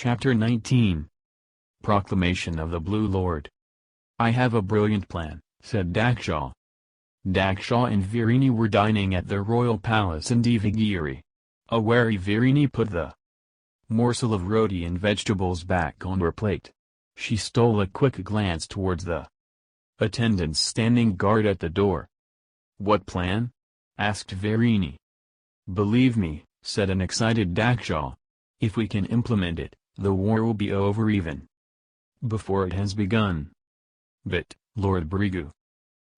Chapter 19 Proclamation of the Blue Lord. I have a brilliant plan, said Daksha. Daksha and Virini were dining at the royal palace in Devagiri. A wary Virini put the morsel of roti and vegetables back on her plate. She stole a quick glance towards the attendants standing guard at the door. What plan? Asked Virini. Believe me, said an excited Daksha. If we can implement it, the war will be over even before it has begun. But, Lord Brigu.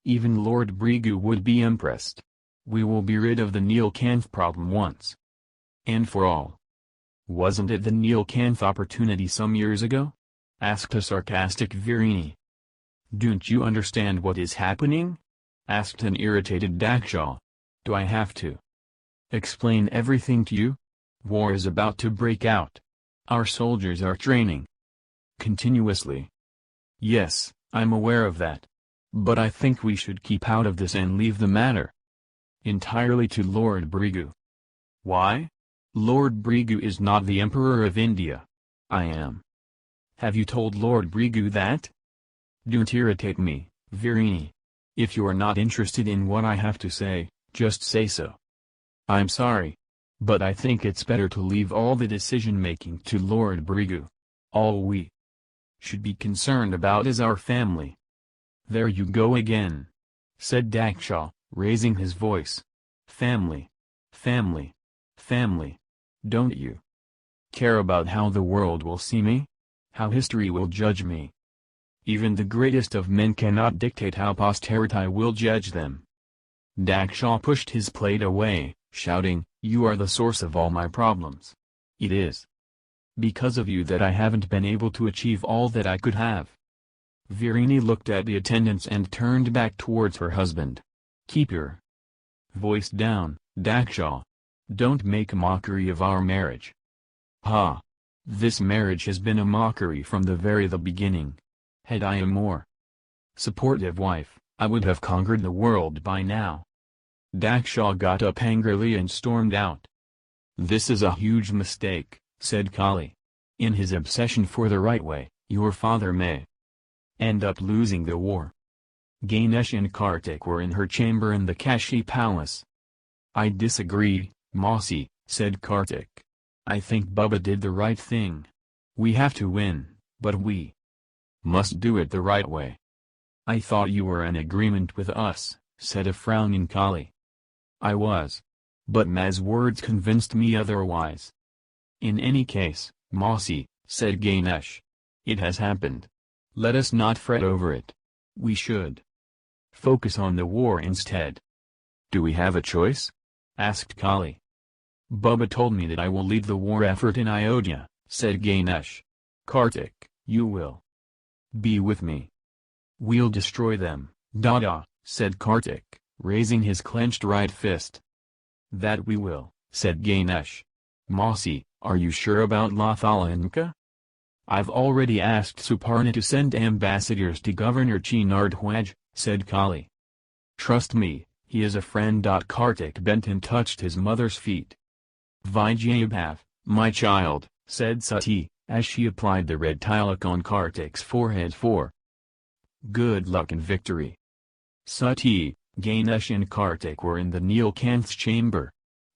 Even Lord Brigu would be impressed. We will be rid of the Nilkanth problem once and for all. Wasn't it the Nilkanth opportunity some years ago? Asked a sarcastic Virini. Don't you understand what is happening? Asked an irritated Daksha. Do I have to explain everything to you? War is about to break out. Our soldiers are training continuously. Yes, I'm aware of that. But I think we should keep out of this and leave the matter entirely to Lord Brigu. Why? Lord Brigu is not the Emperor of India. I am. Have you told Lord Brigu that? Don't irritate me, Virini. If you are not interested in what I have to say, just say so. I'm sorry. But I think it's better to leave all the decision-making to Lord Brigu. All we should be concerned about is our family. There you go again, said Daksha, raising his voice. Family. Family. Family. Don't you care about how the world will see me? How history will judge me? Even the greatest of men cannot dictate how posterity will judge them. Daksha pushed his plate away, shouting, You are the source of all my problems. It is because of you that I haven't been able to achieve all that I could have. Virini looked at the attendants and turned back towards her husband. Keep your voice down, Daksha. Don't make a mockery of our marriage. Ha! This marriage has been a mockery from the beginning. Had I a more supportive wife, I would have conquered the world by now. Daksha got up angrily and stormed out. This is a huge mistake, said Kali. In his obsession for the right way, your father may end up losing the war. Ganesh and Kartik were in her chamber in the Kashi palace. I disagree, Mausi, said Kartik. I think Bubba did the right thing. We have to win, but we must do it the right way. I thought you were in agreement with us, said a frowning Kali. I was. But Ma's words convinced me otherwise. In any case, Mausi, said Ganesh. It has happened. Let us not fret over it. We should focus on the war instead. Do we have a choice? Asked Kali. Bubba told me that I will lead the war effort in Ayodhya, said Ganesh. Kartik, you will be with me. We'll destroy them, Dada, said Kartik, raising his clenched right fist. That we will, said Ganesh. Mausi, are you sure about Lathalanka? I've already asked Suparna to send ambassadors to Governor Chinardhwaj, said Kali. Trust me, he is a friend. Kartik bent and touched his mother's feet. Vijayabhav, my child, said Sati, as she applied the red tilak on Kartik's forehead for good luck and victory. Sati, Ganesh and Kartik were in the Nilkanth's chamber.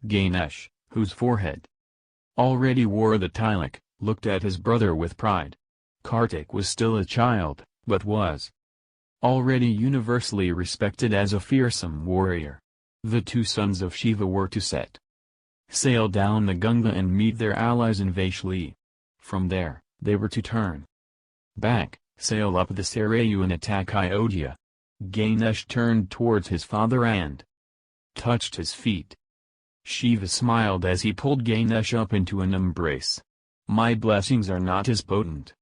Ganesh, whose forehead already wore the tilak, looked at his brother with pride. Kartik was still a child, but was already universally respected as a fearsome warrior. The two sons of Shiva were to set sail down the Ganga and meet their allies in Vaishali. From there, they were to turn back, sail up the Sarayu and attack Ayodhya. Ganesh turned towards his father and touched his feet. Shiva smiled as he pulled Ganesh up into an embrace. My blessings are not as potent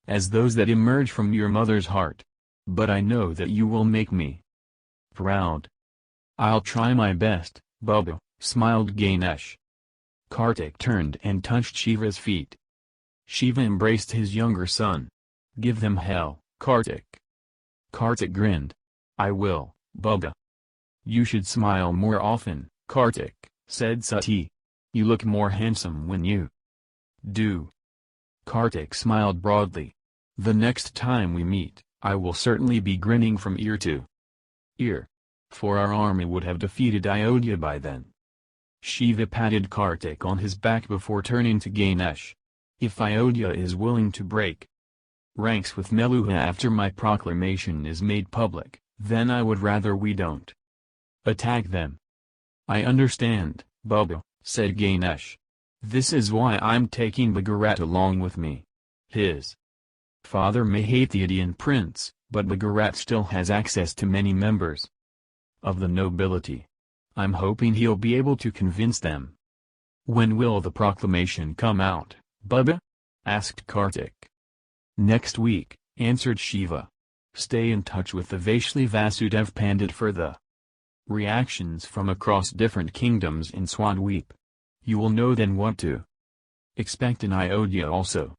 as those that emerge from your mother's heart. But I know that you will make me proud. I'll try my best, Bubba, smiled Ganesh. Kartik turned and touched Shiva's feet. Shiva embraced his younger son. Give them hell, Kartik. Kartik grinned. I will, Bubba. You should smile more often, Kartik, said Sati. You look more handsome when you do. Kartik smiled broadly. The next time we meet, I will certainly be grinning from ear to ear. For our army would have defeated Ayodhya by then. Shiva patted Kartik on his back before turning to Ganesh. If Ayodhya is willing to break ranks with Meluha after my proclamation is made public, then I would rather we don't attack them. I understand, Bubba, said Ganesh. This is why I'm taking Bhagat along with me. His father may hate the Indian prince, but Bhagat still has access to many members of the nobility. I'm hoping he'll be able to convince them. When will the proclamation come out, Bubba? Asked Kartik. Next week, answered Shiva. Stay in touch with the Vaishli Vasudev Pandit for the reactions from across different kingdoms in Swadweep. You will know then what to expect in Ayodhya also.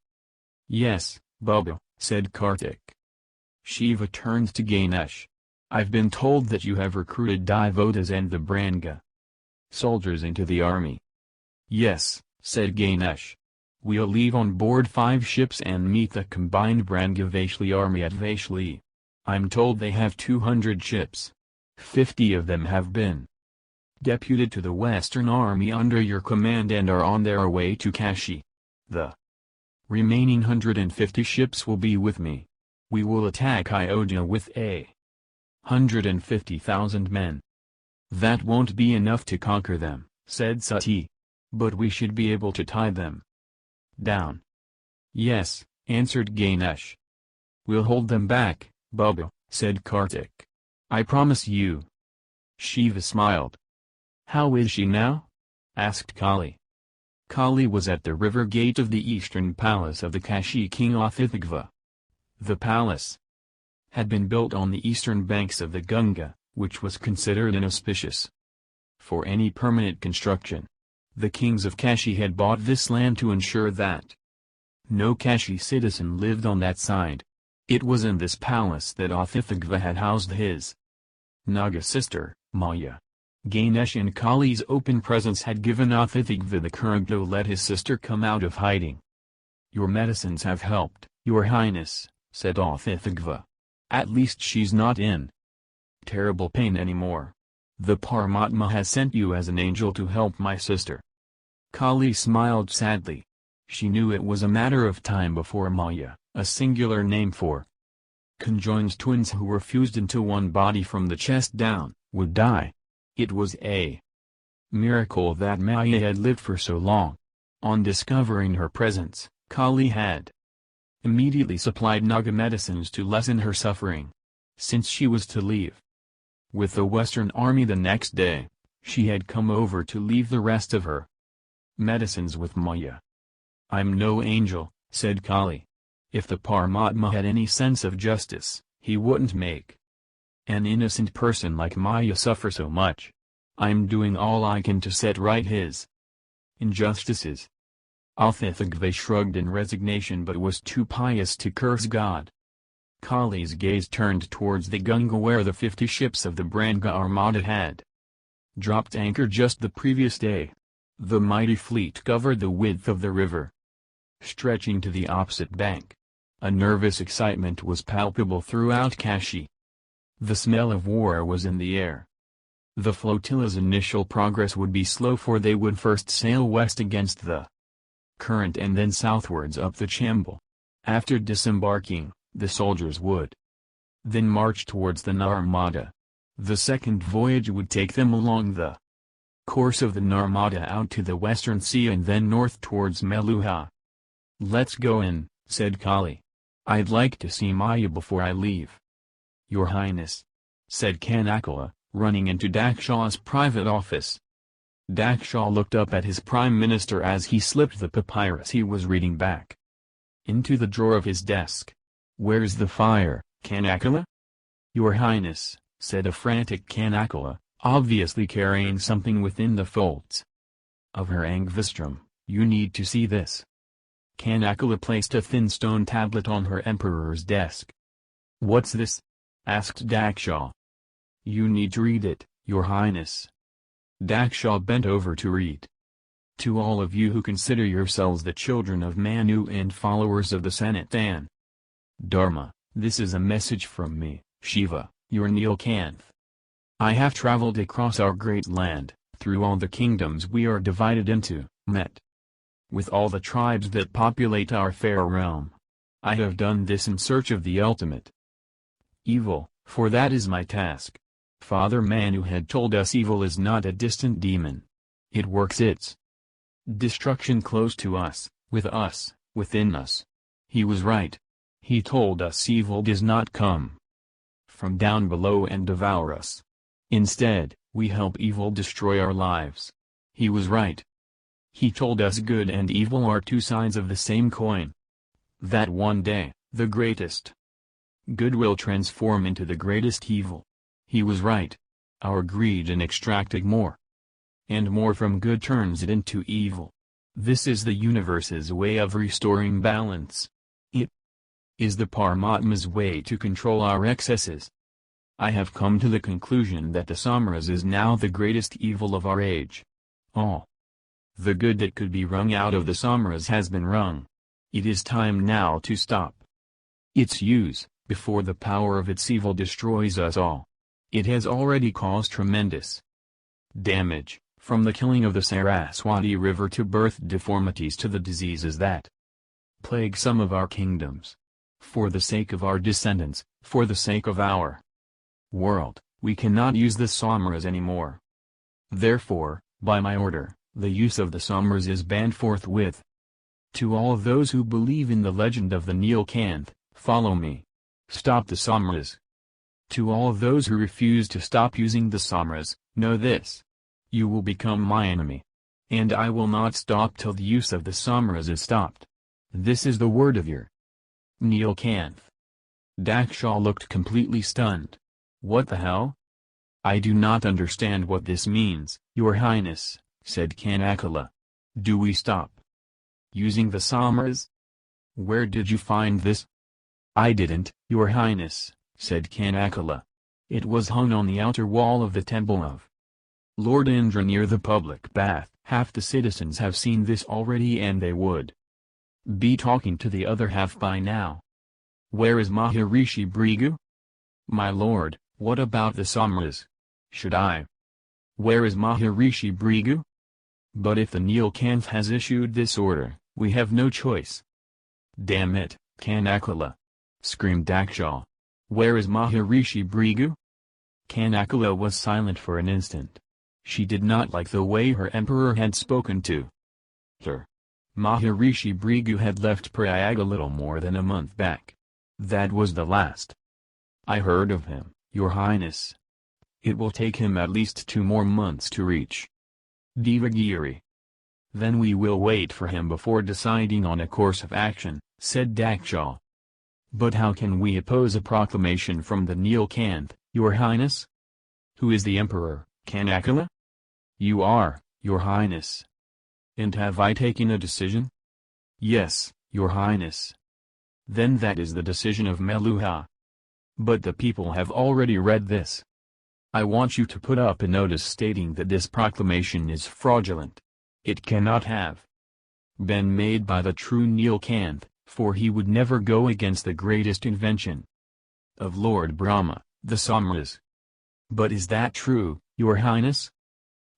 Yes, Bubba, said Kartik. Shiva turned to Ganesh. I've been told that you have recruited Devotas and the Branga soldiers into the army. Yes, said Ganesh. We'll leave on board 5 ships and meet the combined Branga Vaishli army at Vaishli. I'm told they have 200 ships. 50 of them have been deputed to the Western Army under your command and are on their way to Kashi. The remaining 150 ships will be with me. We will attack Ayodhya with 150,000 men. That won't be enough to conquer them, said Sati. But we should be able to tie them down. Yes, answered Ganesh. We'll hold them back, Bubba, said Kartik. I promise you. Shiva smiled. How is she now? Asked Kali. Kali was at the river gate of the eastern palace of the Kashi king Athithagva. The palace had been built on the eastern banks of the Ganga, which was considered inauspicious for any permanent construction. The kings of Kashi had bought this land to ensure that no Kashi citizen lived on that side. It was in this palace that Athithagva had housed his Naga sister, Maya. Ganesh and Kali's open presence had given Athithagva the courage to let his sister come out of hiding. Your medicines have helped, your highness, said Athithagva. At least she's not in terrible pain anymore. The Paramatma has sent you as an angel to help my sister. Kali smiled sadly. She knew it was a matter of time before Maya, a singular name for conjoined twins who were fused into one body from the chest down, would die. It was a miracle that Maya had lived for so long. On discovering her presence, Kali had immediately supplied Naga medicines to lessen her suffering. Since she was to leave with the Western Army the next day, she had come over to leave the rest of her medicines with Maya. I'm no angel, said Kali. If the Paramatma had any sense of justice, he wouldn't make an innocent person like Maya suffer so much. I'm doing all I can to set right his injustices. Athithagva shrugged in resignation but was too pious to curse God. Kali's gaze turned towards the Ganga where the 50 ships of the Branga Armada had dropped anchor just the previous day. The mighty fleet covered the width of the river, stretching to the opposite bank. A nervous excitement was palpable throughout Kashi. The smell of war was in the air. The flotilla's initial progress would be slow, for they would first sail west against the current and then southwards up the Chambal. After disembarking, the soldiers would then march towards the Narmada. The second voyage would take them along the course of the Narmada out to the Western Sea and then north towards Meluha. Let's go in, said Kali. I'd like to see Maya before I leave. Your Highness, said Kanakala, running into Dakshaw's private office. Dakshaw looked up at his prime minister as he slipped the papyrus he was reading back into the drawer of his desk. Where's the fire, Kanakala? Your Highness, said a frantic Kanakala, obviously carrying something within the folds of her Angvistram. You need to see this. Kanakala placed a thin stone tablet on her emperor's desk. What's this? Asked Dakshaw. You need to read it, Your Highness. Dakshaw bent over to read. To all of you who consider yourselves the children of Manu and followers of the Sanatan Dharma, this is a message from me, Shiva, your Nilkanth. I have traveled across our great land, through all the kingdoms we are divided into, met with all the tribes that populate our fair realm. I have done this in search of the ultimate evil, for that is my task. Father Manu had told us evil is not a distant demon. It works its destruction close to us, within us. He was right. He told us evil does not come from down below and devour us. Instead, we help evil destroy our lives. He was right. He told us good and evil are two sides of the same coin. That one day, the greatest good will transform into the greatest evil. He was right. Our greed in extracting more and more from good turns it into evil. This is the universe's way of restoring balance. It is the Paramatma's way to control our excesses. I have come to the conclusion that the Samras is now the greatest evil of our age. All the good that could be wrung out of the Samras has been wrung. It is time now to stop its use, before the power of its evil destroys us all. It has already caused tremendous damage, from the killing of the Saraswati River to birth deformities to the diseases that plague some of our kingdoms. For the sake of our descendants, for the sake of our world, we cannot use the Samras anymore. Therefore, by my order, the use of the Samras is banned forthwith. To all of those who believe in the legend of the Nilkanth, follow me. Stop the Samras. To all of those who refuse to stop using the Samras, know this. You will become my enemy. And I will not stop till the use of the Samras is stopped. This is the word of your Nilkanth. Daksha looked completely stunned. What the hell? I do not understand what this means, Your Highness, said Kanakala. Do we stop using the Samras? Where did you find this? I didn't, Your Highness, said Kanakala. It was hung on the outer wall of the temple of Lord Indra near the public bath. Half the citizens have seen this already and they would be talking to the other half by now. Where is Maharishi Brigu? My lord, what about the Samras? Should I? Where is Maharishi Brigu? But if the Nilkanth has issued this order, we have no choice. Damn it, Kanakala! Screamed Daksha. Where is Maharishi Brigu? Kanakala was silent for an instant. She did not like the way her emperor had spoken to her. Maharishi Brigu had left Prayag a little more than a month back. That was the last I heard of him, Your Highness. It will take him at least 2 more months to reach Devagiri. Then we will wait for him before deciding on a course of action, said Daksha. But how can we oppose a proclamation from the Nilkanth, Your Highness? Who is the emperor, Kanakala? You are, Your Highness. And have I taken a decision? Yes, Your Highness. Then that is the decision of Meluha. But the people have already read this. I want you to put up a notice stating that this proclamation is fraudulent. It cannot have been made by the true Nilkanth, for he would never go against the greatest invention of Lord Brahma, the Samras. But is that true, Your Highness?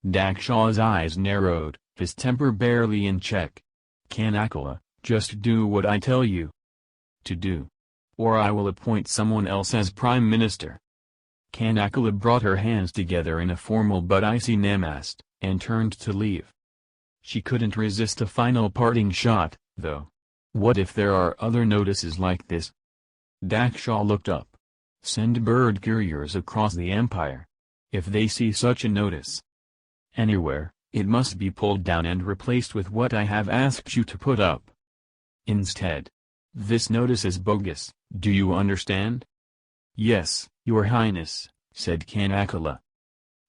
Daksha's eyes narrowed, his temper barely in check. Kanakala, just do what I tell you to do, or I will appoint someone else as Prime Minister. Kanakala brought her hands together in a formal but icy namaste, and turned to leave. She couldn't resist a final parting shot, though. What if there are other notices like this? Daksha looked up. Send bird couriers across the empire. If they see such a notice anywhere, it must be pulled down and replaced with what I have asked you to put up instead. This notice is bogus, do you understand? Yes, Your Highness, said Kanakala.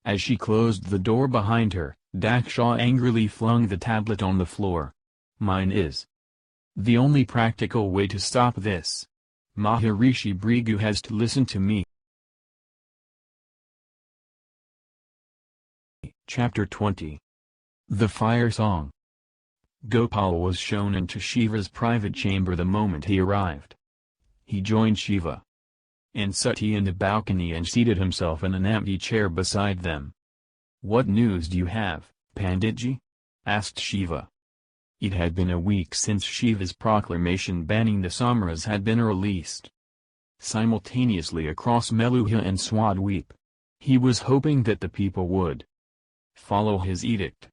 As she closed the door behind her, Daksha angrily flung the tablet on the floor. Mine is the only practical way to stop this. Maharishi Brigu has to listen to me. Chapter 20. The Fire Song. Gopal was shown into Shiva's private chamber the moment he arrived. He joined Shiva and Sati in the balcony and seated himself in an empty chair beside them. "What news do you have, Panditji?" asked Shiva. It had been a week since Shiva's proclamation banning the Samras had been released simultaneously across Meluha and Swadweep. He was hoping that the people would follow his edict.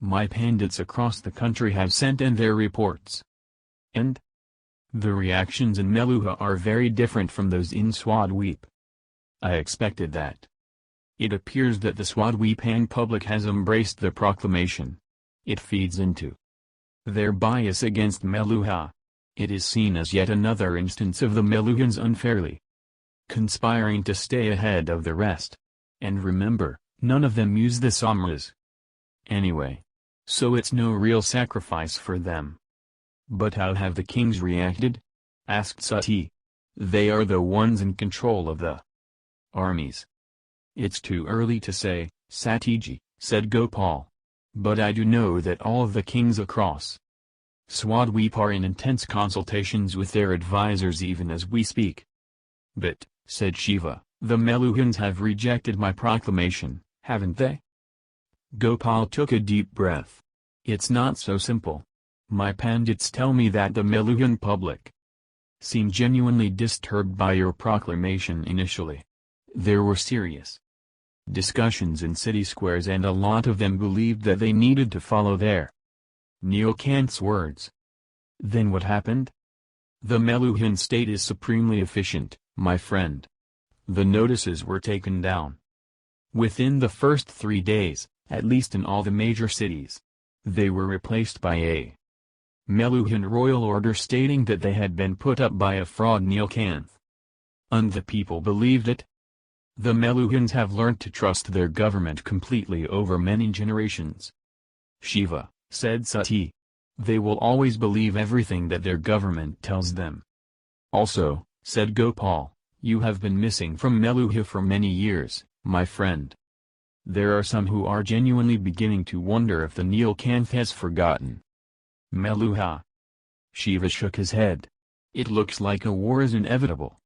"My pandits across the country have sent in their reports. And the reactions in Meluha are very different from those in Swadweep. I expected that. It appears that the Swadweepan public has embraced the proclamation. It feeds into their bias against Meluha. It is seen as yet another instance of the Meluhans unfairly conspiring to stay ahead of the rest. And remember, none of them use the Samras anyway. So it's no real sacrifice for them." "But how have the kings reacted?" asked Sati. "They are the ones in control of the armies." "It's too early to say, Satiji," said Gopal. "But I do know that all of the kings across Swadweep are in intense consultations with their advisors even as we speak." "But," said Shiva, "the Meluhans have rejected my proclamation, haven't they?" Gopal took a deep breath. "It's not so simple. My pandits tell me that the Meluhan public seem genuinely disturbed by your proclamation initially. There were serious discussions in city squares and a lot of them believed that they needed to follow their Neelkant's words." "Then what happened?" "The Meluhan state is supremely efficient, my friend. The notices were taken down within the first 3 days, at least in all the major cities. They were replaced by a Meluhan royal order stating that they had been put up by a fraud Neelkanth. And the people believed it. The Meluhans have learnt to trust their government completely over many generations." "Shiva," said Sati. "They will always believe everything that their government tells them." "Also," said Gopal, "you have been missing from Meluha for many years, my friend. There are some who are genuinely beginning to wonder if the Neelkanth has forgotten Meluha." Shiva shook his head. "It looks like a war is inevitable.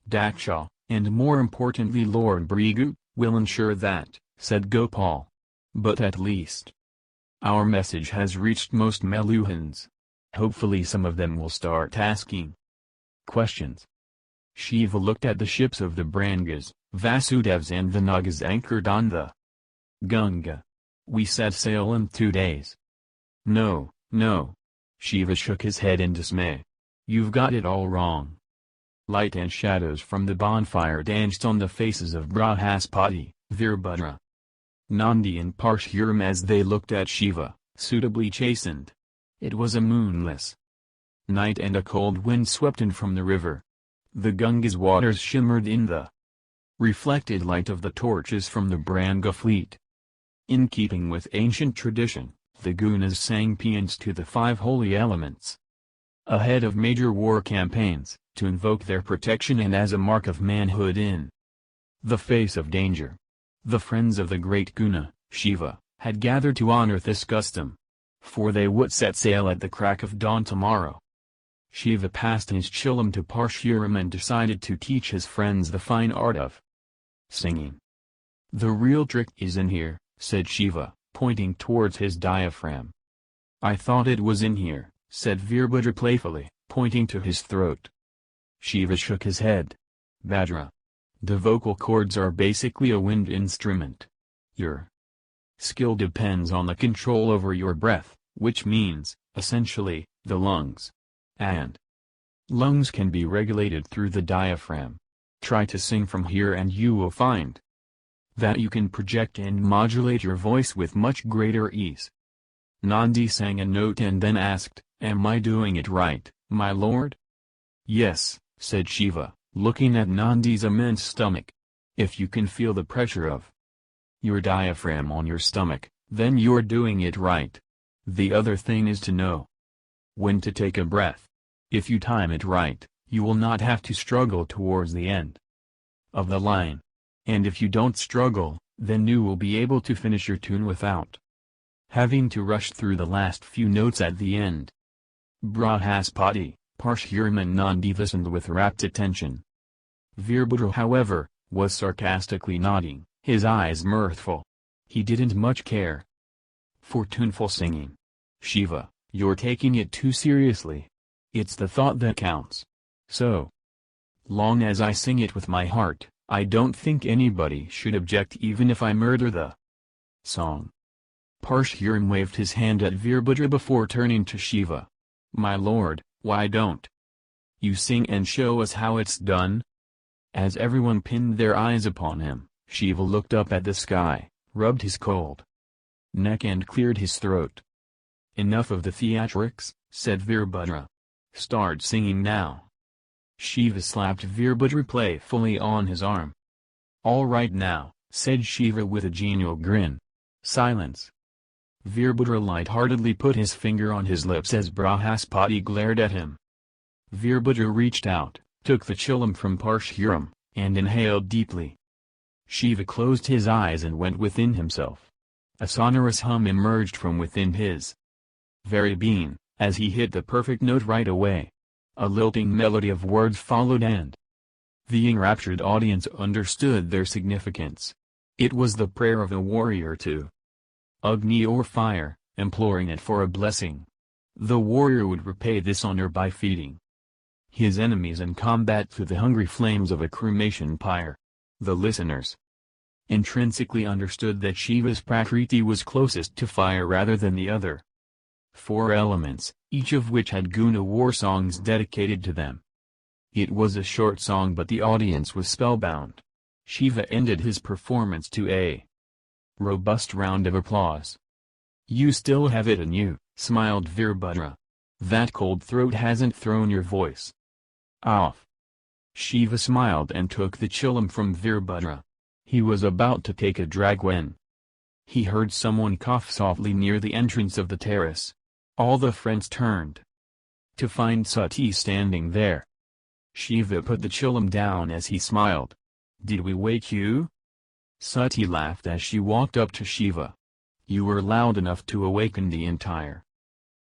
Daksha, and more importantly Lord Brigu, will ensure that," said Gopal. "But at least our message has reached most Meluhans. Hopefully some of them will start asking questions." Shiva looked at the ships of the Brangas, Vasudevs and the Nagas anchored on the Ganga. "We set sail in 2 days." "No, no." Shiva shook his head in dismay. "You've got it all wrong." Light and shadows from the bonfire danced on the faces of Brahaspati, Vayuputra, Nandi and Parshuram as they looked at Shiva, suitably chastened. It was a moonless night and a cold wind swept in from the river. The Ganga's waters shimmered in the reflected light of the torches from the Branga fleet. In keeping with ancient tradition, the Gunas sang paeans to the 5 holy elements ahead of major war campaigns, to invoke their protection and as a mark of manhood in the face of danger. The friends of the great Guna, Shiva, had gathered to honor this custom, for they would set sail at the crack of dawn tomorrow. Shiva passed his chilam to Parshuram and decided to teach his friends the fine art of singing. "The real trick is in here," said Shiva, pointing towards his diaphragm. "I thought it was in here," said Vayuputra playfully, pointing to his throat. Shiva shook his head. "Bhadra. The vocal cords are basically a wind instrument. Your skill depends on the control over your breath, which means, essentially, the lungs. And lungs can be regulated through the diaphragm. Try to sing from here and you will find that you can project and modulate your voice with much greater ease." Nandi sang a note and then asked, "Am I doing it right, my lord?" "Yes," said Shiva, looking at Nandi's immense stomach. "If you can feel the pressure of your diaphragm on your stomach, then you're doing it right. The other thing is to know when to take a breath. If you time it right, you will not have to struggle towards the end of the line. And if you don't struggle, then you will be able to finish your tune without having to rush through the last few notes at the end. Brahaspati, Parshuram and Nandi listened with rapt attention. Vayuputra, however, was sarcastically nodding, his eyes mirthful. He didn't much care for tuneful singing. Shiva, you're taking it too seriously. It's the thought that counts. So long as I sing it with my heart, I don't think anybody should object even if I murder the song. Parshuram waved his hand at Vayuputra before turning to Shiva. My lord, why don't you sing and show us how it's done? As everyone pinned their eyes upon him, Shiva looked up at the sky, rubbed his cold neck and cleared his throat. Enough of the theatrics, said Vayuputra. Start singing now. Shiva slapped Vayuputra playfully on his arm. All right now, said Shiva with a genial grin. Silence. Vayuputra light-heartedly put his finger on his lips as Brahaspati glared at him. Vayuputra reached out, took the chillum from Parshuram, and inhaled deeply. Shiva closed his eyes and went within himself. A sonorous hum emerged from within his very being, as he hit the perfect note right away. A lilting melody of words followed and the enraptured audience understood their significance. It was the prayer of a warrior to Agni or fire, imploring it for a blessing. The warrior would repay this honor by feeding his enemies in combat to the hungry flames of a cremation pyre. The listeners intrinsically understood that Shiva's Prakriti was closest to fire rather than the other four elements, each of which had guna war songs dedicated to them. It was a short song but the audience was spellbound. Shiva ended his performance to a robust round of applause. You still have it in you, smiled Vayuputra. That cold throat hasn't thrown your voice off. Shiva smiled and took the chillum from Vayuputra. He was about to take a drag when he heard someone cough softly near the entrance of the terrace. All the friends turned to find Sati standing there. Shiva put the chillum down as he smiled. Did we wake you? Sati laughed as she walked up to Shiva. You were loud enough to awaken the entire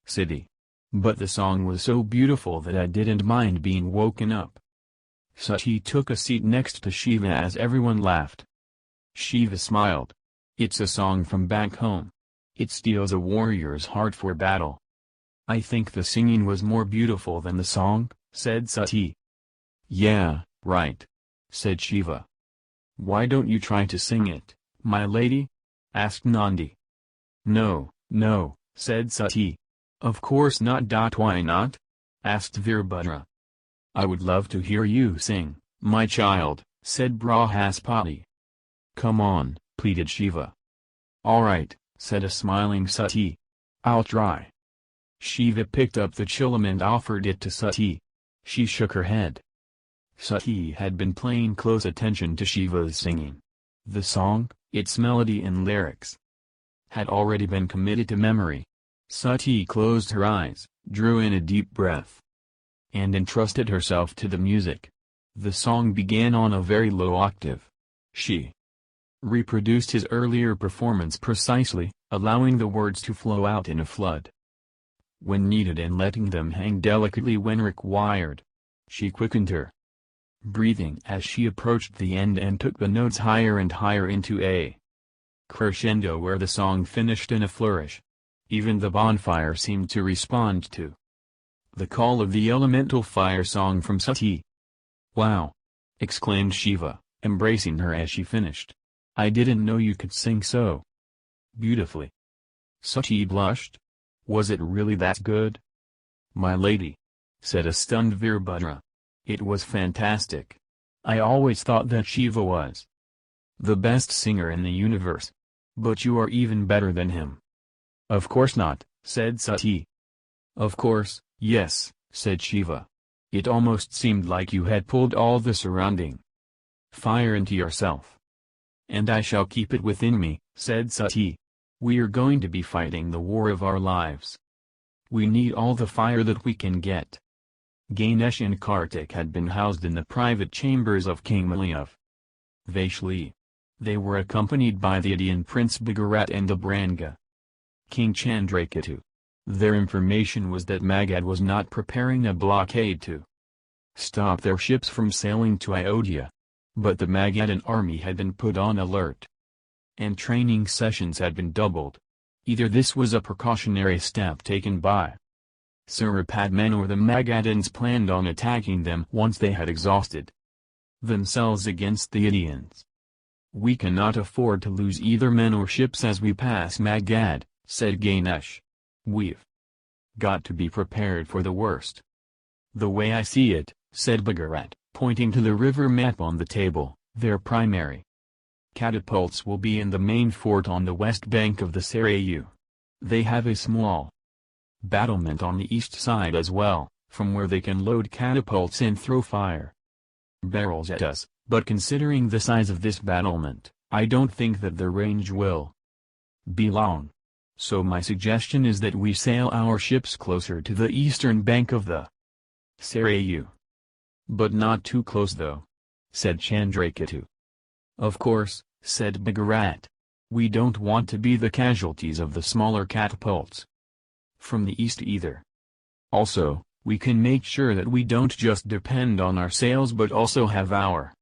city. But the song was so beautiful that I didn't mind being woken up. Sati took a seat next to Shiva as everyone laughed. Shiva smiled. It's a song from back home. It steals a warrior's heart for battle. I think the singing was more beautiful than the song, said Sati. Yeah, right, said Shiva. Why don't you try to sing it, my lady? Asked Nandi. No, no, said Sati. Of course not. Why not? Asked Vayuputra. I would love to hear you sing, my child, said Brahaspati. Come on, pleaded Shiva. All right, said a smiling Sati. I'll try. Shiva picked up the chillum and offered it to Sati. She shook her head. Sati had been paying close attention to Shiva's singing. The song, its melody and lyrics, had already been committed to memory. Sati closed her eyes, drew in a deep breath, and entrusted herself to the music. The song began on a very low octave. She reproduced his earlier performance precisely, allowing the words to flow out in a flood when needed and letting them hang delicately when required. She quickened her breathing as she approached the end and took the notes higher and higher into a crescendo where the song finished in a flourish. Even the bonfire seemed to respond to the call of the elemental fire song from Sati. Wow! Exclaimed Shiva, embracing her as she finished. I didn't know you could sing so beautifully. Sati blushed. Was it really that good? My lady, said a stunned Vayuputra. It was fantastic. I always thought that Shiva was the best singer in the universe. But you are even better than him. Of course not, said Sati. Of course, yes, said Shiva. It almost seemed like you had pulled all the surrounding fire into yourself. And I shall keep it within me, said Sati. We are going to be fighting the war of our lives. We need all the fire that we can get. Ganesh and Kartik had been housed in the private chambers of King Mali of Vaishali. They were accompanied by the Indian Prince Bhagat and the Branga King Chandraketu. Their information was that Magad was not preparing a blockade to stop their ships from sailing to Ayodhya. But the Magadhan army had been put on alert, and training sessions had been doubled. Either this was a precautionary step taken by Surapadman, or the Magadhans planned on attacking them once they had exhausted themselves against the Indians. "We cannot afford to lose either men or ships as we pass Magad," said Ganesh. "We've got to be prepared for the worst." "The way I see it," said Bhagat, pointing to the river map on the table, "their primary catapults will be in the main fort on the west bank of the Sarayu. They have a small battlement on the east side as well, from where they can load catapults and throw fire barrels at us, but considering the size of this battlement, I don't think that the range will be long. So my suggestion is that we sail our ships closer to the eastern bank of the Sarayu. But not too close though," said Chandraketu. "Of course," said Bhagat. "We don't want to be the casualties of the smaller catapults from the east either. Also, we can make sure that we don't just depend on our sails but also have our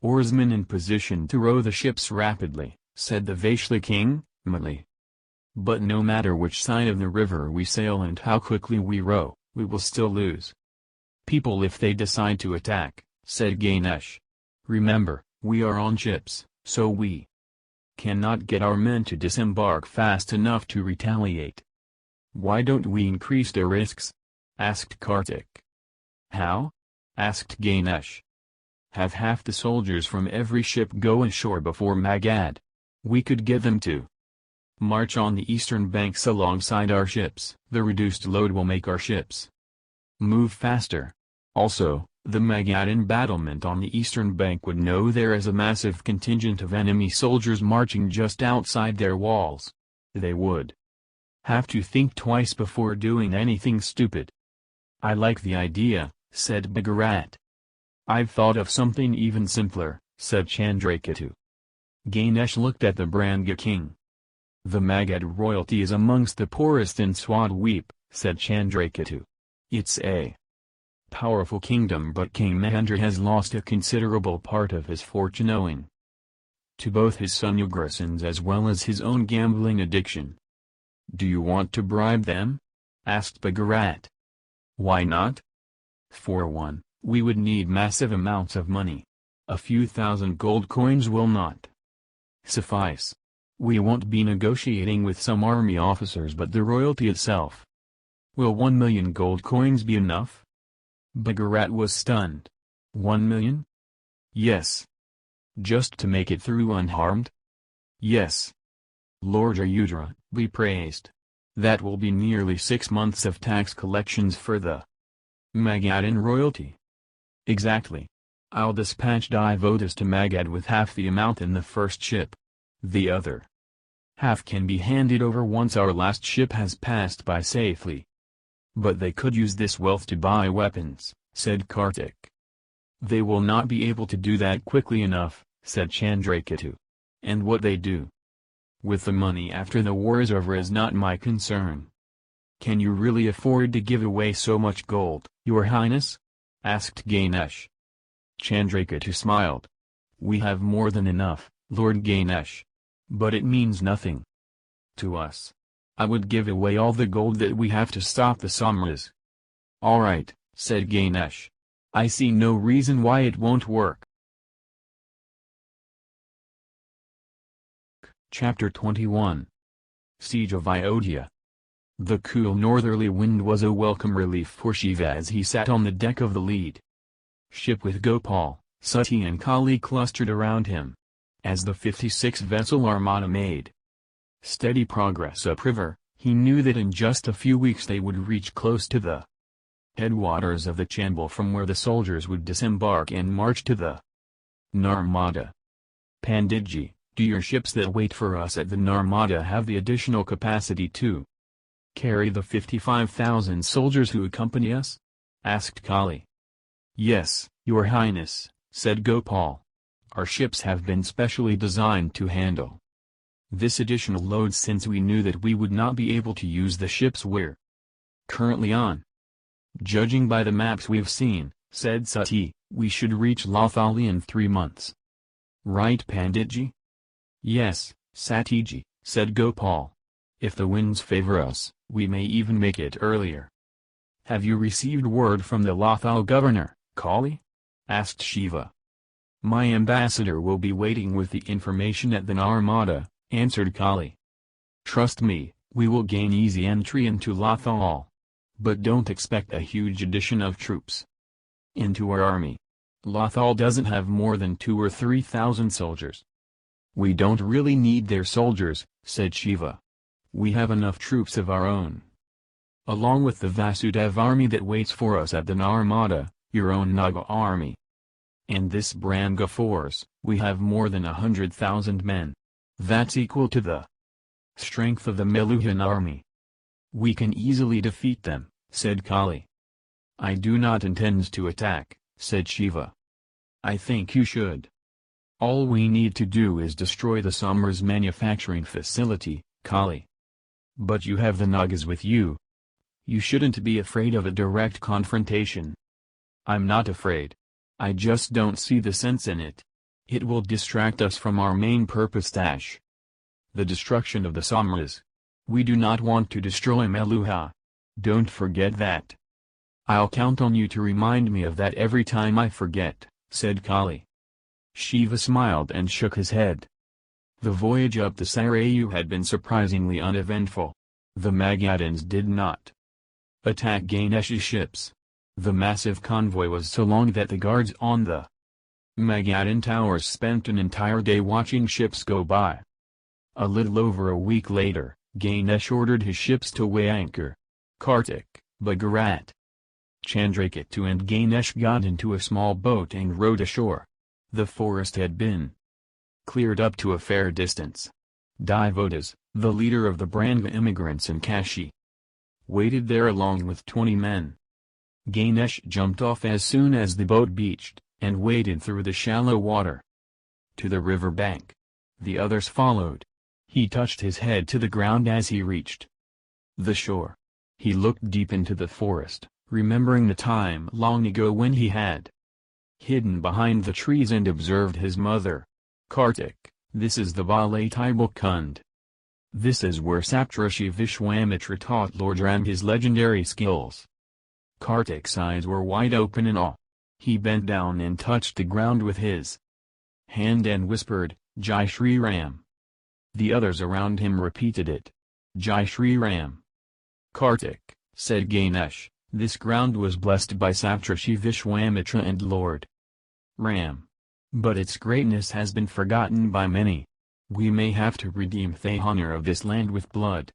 oarsmen in position to row the ships rapidly," said the Vaishli king, Mali. "But no matter which side of the river we sail and how quickly we row, we will still lose people if they decide to attack," said Ganesh. "Remember, we are on ships, so we cannot get our men to disembark fast enough to retaliate." "Why don't we increase the risks?" asked Kartik. "How?" asked Ganesh. "Have half the soldiers from every ship go ashore before Magad. We could get them to march on the eastern banks alongside our ships. The reduced load will make our ships move faster. Also, the Magadhan battlement on the eastern bank would know there is a massive contingent of enemy soldiers marching just outside their walls. They would have to think twice before doing anything stupid." "I like the idea," said Bhagat. "I've thought of something even simpler," said Chandraketu. Ganesh looked at the Branga king. "The Magad royalty is amongst the poorest in Swadweep," said Chandraketu. "It's a powerful kingdom, but King Mahendra has lost a considerable part of his fortune owing to both his son Ugrasen's as well as his own gambling addiction." "Do you want to bribe them?" asked Bhagat. "Why not? For one, we would need massive amounts of money. A few thousand gold coins will not suffice. We won't be negotiating with some army officers but the royalty itself. Will 1 million gold coins be enough?" Bhagat was stunned. 1 million? "Yes." "Just to make it through unharmed?" "Yes." "Lord Vayuputra, be praised. That will be nearly 6 months of tax collections for the Magadhan royalty." "Exactly. I'll dispatch devotees to Magad with half the amount in the first ship. The other half can be handed over once our last ship has passed by safely." "But they could use this wealth to buy weapons," said Kartik. "They will not be able to do that quickly enough," said Chandraketu. "And what they do with the money after the war is over is not my concern." "Can you really afford to give away so much gold, Your Highness?" asked Ganesh. Chandraketu smiled. "We have more than enough, Lord Ganesh. But it means nothing to us. I would give away all the gold that we have to stop the Samras." "All right," said Ganesh. "I see no reason why it won't work." Chapter 21. Siege of Ayodhya. The cool northerly wind was a welcome relief for Shiva as he sat on the deck of the lead ship with Gopal, Sati and Kali clustered around him. As the 56-vessel armada made steady progress upriver, he knew that in just a few weeks they would reach close to the headwaters of the Chambal, from where the soldiers would disembark and march to the Narmada. "Panditji, do your ships that wait for us at the Narmada have the additional capacity to carry the 55,000 soldiers who accompany us?" asked Kali. "Yes, Your Highness," said Gopal. "Our ships have been specially designed to handle this additional load since we knew that we would not be able to use the ships we're currently on. Judging by the maps we've seen, said Sati, we should reach Lothal in 3 months. Right, Panditji? Yes, Satiji, said Gopal. If the winds favor us, we may even make it earlier. Have you received word from the Lothal governor, Kali? Asked Shiva. My ambassador will be waiting with the information at the Narmada, answered Kali. Trust me, we will gain easy entry into Lothal. But don't expect a huge addition of troops into our army. Lothal doesn't have more than 2,000 or 3,000 soldiers. We don't really need their soldiers, said Shiva. We have enough troops of our own. Along with the Vasudev army that waits for us at the Narmada, your own Naga army. And this Branga force, we have more than 100,000 men. That's equal to the strength of the Meluhan army. We can easily defeat them, said Kali. I do not intend to attack, said Shiva. I think you should. All we need to do is destroy the Somers manufacturing facility, Kali. But you have the Nagas with you. You shouldn't be afraid of a direct confrontation. I'm not afraid. I just don't see the sense in it. It will distract us from our main purpose. The destruction of the Somers. We do not want to destroy Meluha. Don't forget that. I'll count on you to remind me of that every time I forget, said Kali. Shiva smiled and shook his head. The voyage up the Sarayu had been surprisingly uneventful. The Magadhans did not attack Ganesh's ships. The massive convoy was so long that the guards on the Magadhan towers spent an entire day watching ships go by. A little over a week later, Ganesh ordered his ships to weigh anchor. Kartik, Bhagat, Chandraketu and Ganesh got into a small boat and rowed ashore. The forest had been cleared up to a fair distance. Devotas, the leader of the Branga immigrants in Kashi, waited there along with 20 men. Ganesh jumped off as soon as the boat beached, and waded through the shallow water to the river bank. The others followed. He touched his head to the ground as he reached the shore. He looked deep into the forest, remembering the time long ago when he had hidden behind the trees and observed his mother. Kartik, this is the Balaitibal Kund. This is where Saptarishi Vishwamitra taught Lord Ram his legendary skills. Kartik's eyes were wide open in awe. He bent down and touched the ground with his hand and whispered, Jai Shri Ram. The others around him repeated it. Jai Shri Ram. Kartik, said Ganesh, this ground was blessed by Saptarishi Vishwamitra and Lord Ram. But its greatness has been forgotten by many. We may have to redeem the honor of this land with blood.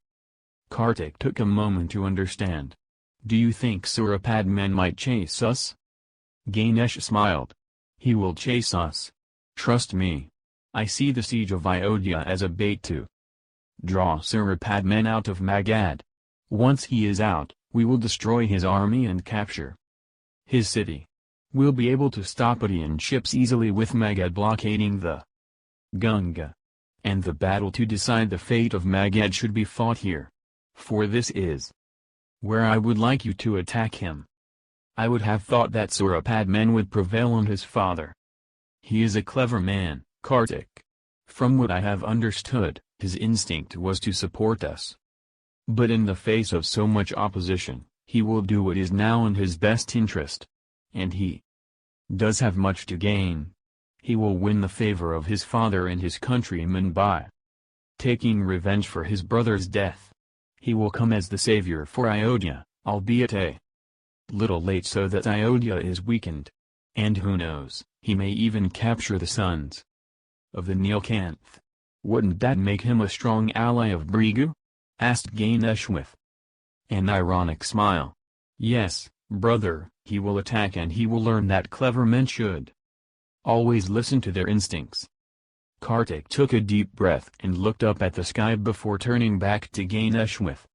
Kartik took a moment to understand. Do you think Surapadman might chase us? Ganesh smiled. He will chase us. Trust me. I see the siege of Ayodhya as a bait to draw Surapadman out of Magad. Once he is out, we will destroy his army and capture his city. We'll be able to stop Indian ships easily with Magad blockading the Ganga. And the battle to decide the fate of Magad should be fought here. For this is where I would like you to attack him. I would have thought that Surapadman would prevail on his father. He is a clever man, Kartik. From what I have understood, his instinct was to support us. But in the face of so much opposition, he will do what is now in his best interest. And he does have much to gain. He will win the favor of his father and his countrymen by taking revenge for his brother's death. He will come as the savior for Ayodhya, albeit a little late so that Ayodhya is weakened. And who knows, he may even capture the sons of the Nilkanth. Wouldn't that make him a strong ally of Brigu? Asked Ganesh with an ironic smile. Yes, brother, he will attack and he will learn that clever men should always listen to their instincts. Kartik took a deep breath and looked up at the sky before turning back to Ganesh with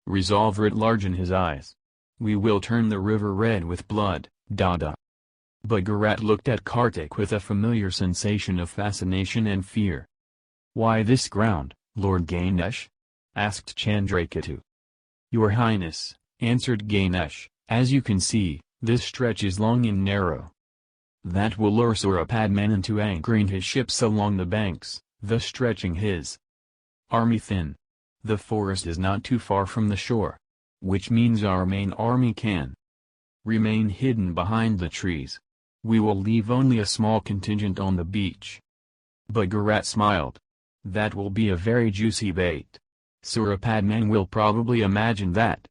resolve writ large in his eyes. We will turn the river red with blood, Dada. Bhagat looked at Kartik with a familiar sensation of fascination and fear. "Why this ground, Lord Ganesh?" asked Chandraketu. "Your Highness," answered Ganesh, "as you can see, this stretch is long and narrow. That will lure Surapadman into anchoring his ships along the banks, thus stretching his army thin. The forest is not too far from the shore, which means our main army can remain hidden behind the trees. We will leave only a small contingent on the beach." Bhagat smiled. "That will be a very juicy bait. Surapadman will probably imagine that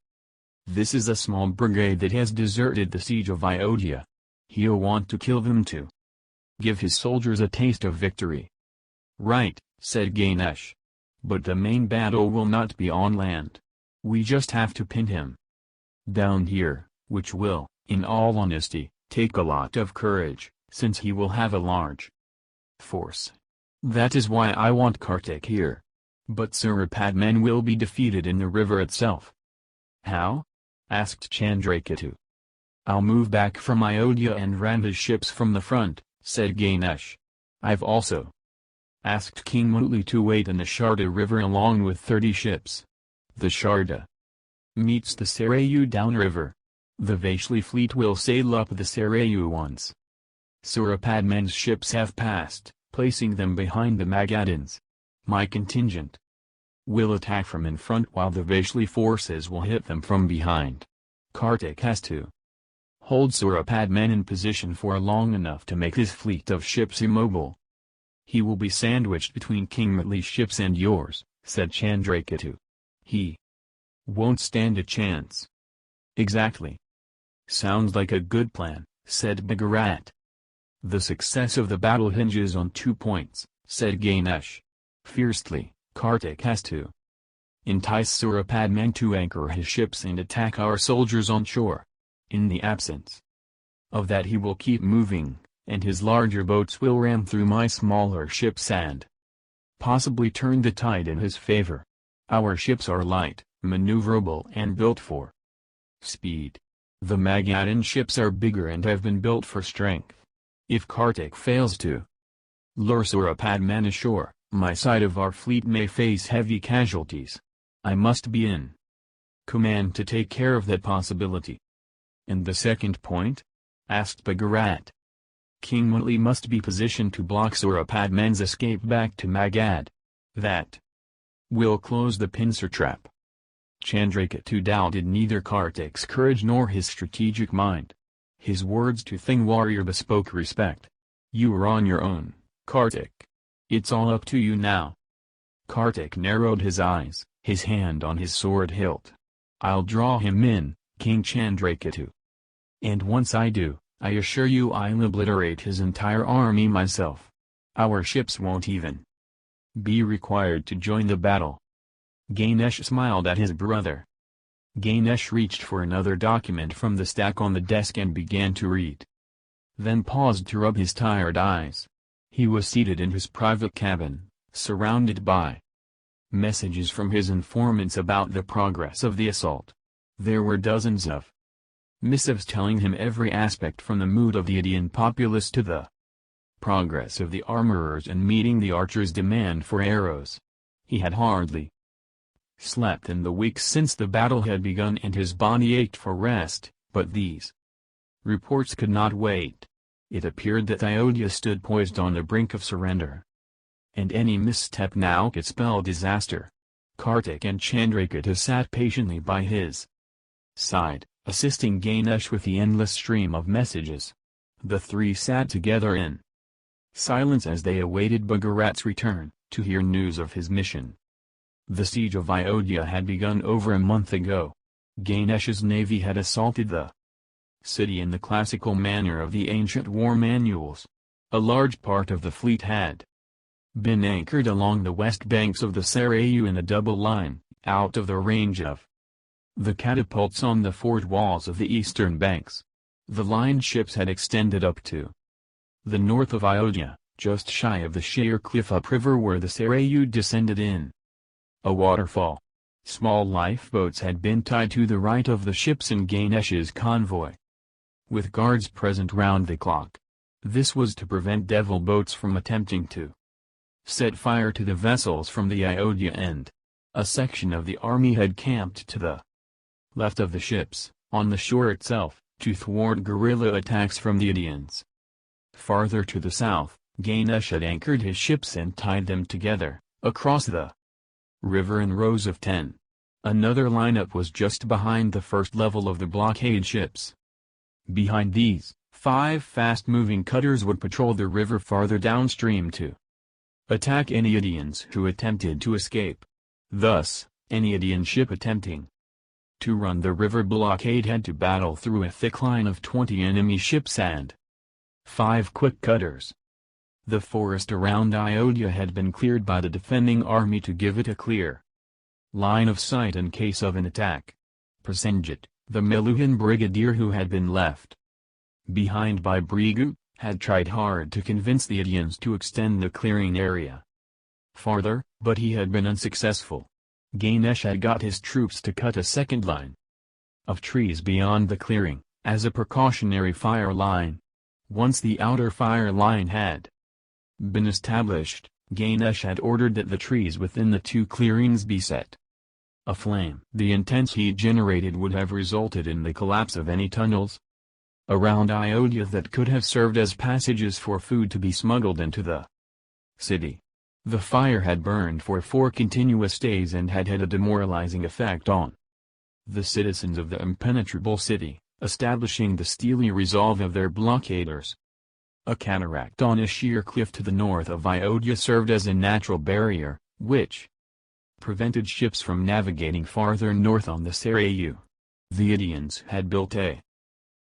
this is a small brigade that has deserted the siege of Ayodhya. He'll want to kill them to give his soldiers a taste of victory." "Right," said Ganesh. "But the main battle will not be on land. We just have to pin him down here, which will, in all honesty, take a lot of courage, since he will have a large force. That is why I want Kartik here. But Surapadman will be defeated in the river itself." "How?" asked Chandraketu. "I'll move back from Ayodhya and ram his ships from the front," said Ganesh. "I've also asked King Mutli to wait in the Sharda River along with 30 ships. The Sharda meets the Sarayu downriver. The Vaishli fleet will sail up the Sarayu once Surapadman's ships have passed, placing them behind the Magadhans. My contingent will attack from in front while the Vaishli forces will hit them from behind. Kartik has to hold Surapadman in position for long enough to make his fleet of ships immobile. He will be sandwiched between King Mutli's ships and yours," said Chandraketu. "He won't stand a chance." "Exactly. Sounds like a good plan," said Bhagat. "The success of the battle hinges on 2 points," said Ganesh. "Fiercely, Kartik has to entice Surapadman to anchor his ships and attack our soldiers on shore. In the absence of that he will keep moving, and his larger boats will ram through my smaller ships and possibly turn the tide in his favor. Our ships are light, maneuverable and built for speed. The Magadhan ships are bigger and have been built for strength. If Kartik fails to lure Surapadman ashore, my side of our fleet may face heavy casualties. I must be in command to take care of that possibility." "And the second point?" asked Bhagat. "King Mutli must be positioned to block Surapadman's escape back to Magad. That will close the pincer trap." Chandraketu doubted neither Kartik's courage nor his strategic mind. His words to Thing Warrior bespoke respect. "You are on your own, Kartik. It's all up to you now." Kartik narrowed his eyes, his hand on his sword hilt. "I'll draw him in, King Chandraketu. And once I do, I assure you I'll obliterate his entire army myself. Our ships won't even be required to join the battle." Ganesh smiled at his brother. Ganesh reached for another document from the stack on the desk and began to read. Then paused to rub his tired eyes. He was seated in his private cabin, surrounded by messages from his informants about the progress of the assault. There were dozens of missives telling him every aspect from the mood of the Indian populace to the progress of the armorers and meeting the archers' demand for arrows. He had hardly slept in the weeks since the battle had begun and his body ached for rest, but these reports could not wait. It appeared that Ayodhya stood poised on the brink of surrender. And any misstep now could spell disaster. Kartik and Chandraketu sat patiently by his side, assisting Ganesh with the endless stream of messages. The three sat together in silence as they awaited Bhagat's return, to hear news of his mission. The siege of Ayodhya had begun over a month ago. Ganesh's navy had assaulted the city in the classical manner of the ancient war manuals. A large part of the fleet had been anchored along the west banks of the Sarayu in a double line, out of the range of the catapults on the fort walls of the eastern banks. The line ships had extended up to the north of Ayodhya, just shy of the sheer cliff upriver where the Sarayu descended in a waterfall. Small lifeboats had been tied to the right of the ships in Ganesh's convoy, with guards present round the clock. This was to prevent devil boats from attempting to set fire to the vessels from the Ayodhya end. A section of the army had camped to the left of the ships, on the shore itself, to thwart guerrilla attacks from the Indians. Farther to the south, Ganesh had anchored his ships and tied them together, across the river in rows of 10. Another lineup was just behind the first level of the blockade ships. Behind these, 5 fast-moving cutters would patrol the river farther downstream to attack any Indians who attempted to escape. Thus, any Indian ship attempting to run the river blockade had to battle through a thick line of 20 enemy ships and 5 quick cutters. The forest around Ayodhya had been cleared by the defending army to give it a clear line of sight in case of an attack. Prasenjit, the Meluhan brigadier who had been left behind by Brigu, had tried hard to convince the Indians to extend the clearing area farther, but he had been unsuccessful. Ganesh had got his troops to cut a second line of trees beyond the clearing, as a precautionary fire line. Once the outer fire line had been established, Ganesh had ordered that the trees within the 2 clearings be set aflame. The intense heat generated would have resulted in the collapse of any tunnels around Ayodhya that could have served as passages for food to be smuggled into the city. The fire had burned for 4 continuous days and had had a demoralizing effect on the citizens of the impenetrable city, establishing the steely resolve of their blockaders. A cataract on a sheer cliff to the north of Ayodhya served as a natural barrier, which prevented ships from navigating farther north on the Sarayu. The Indians had built a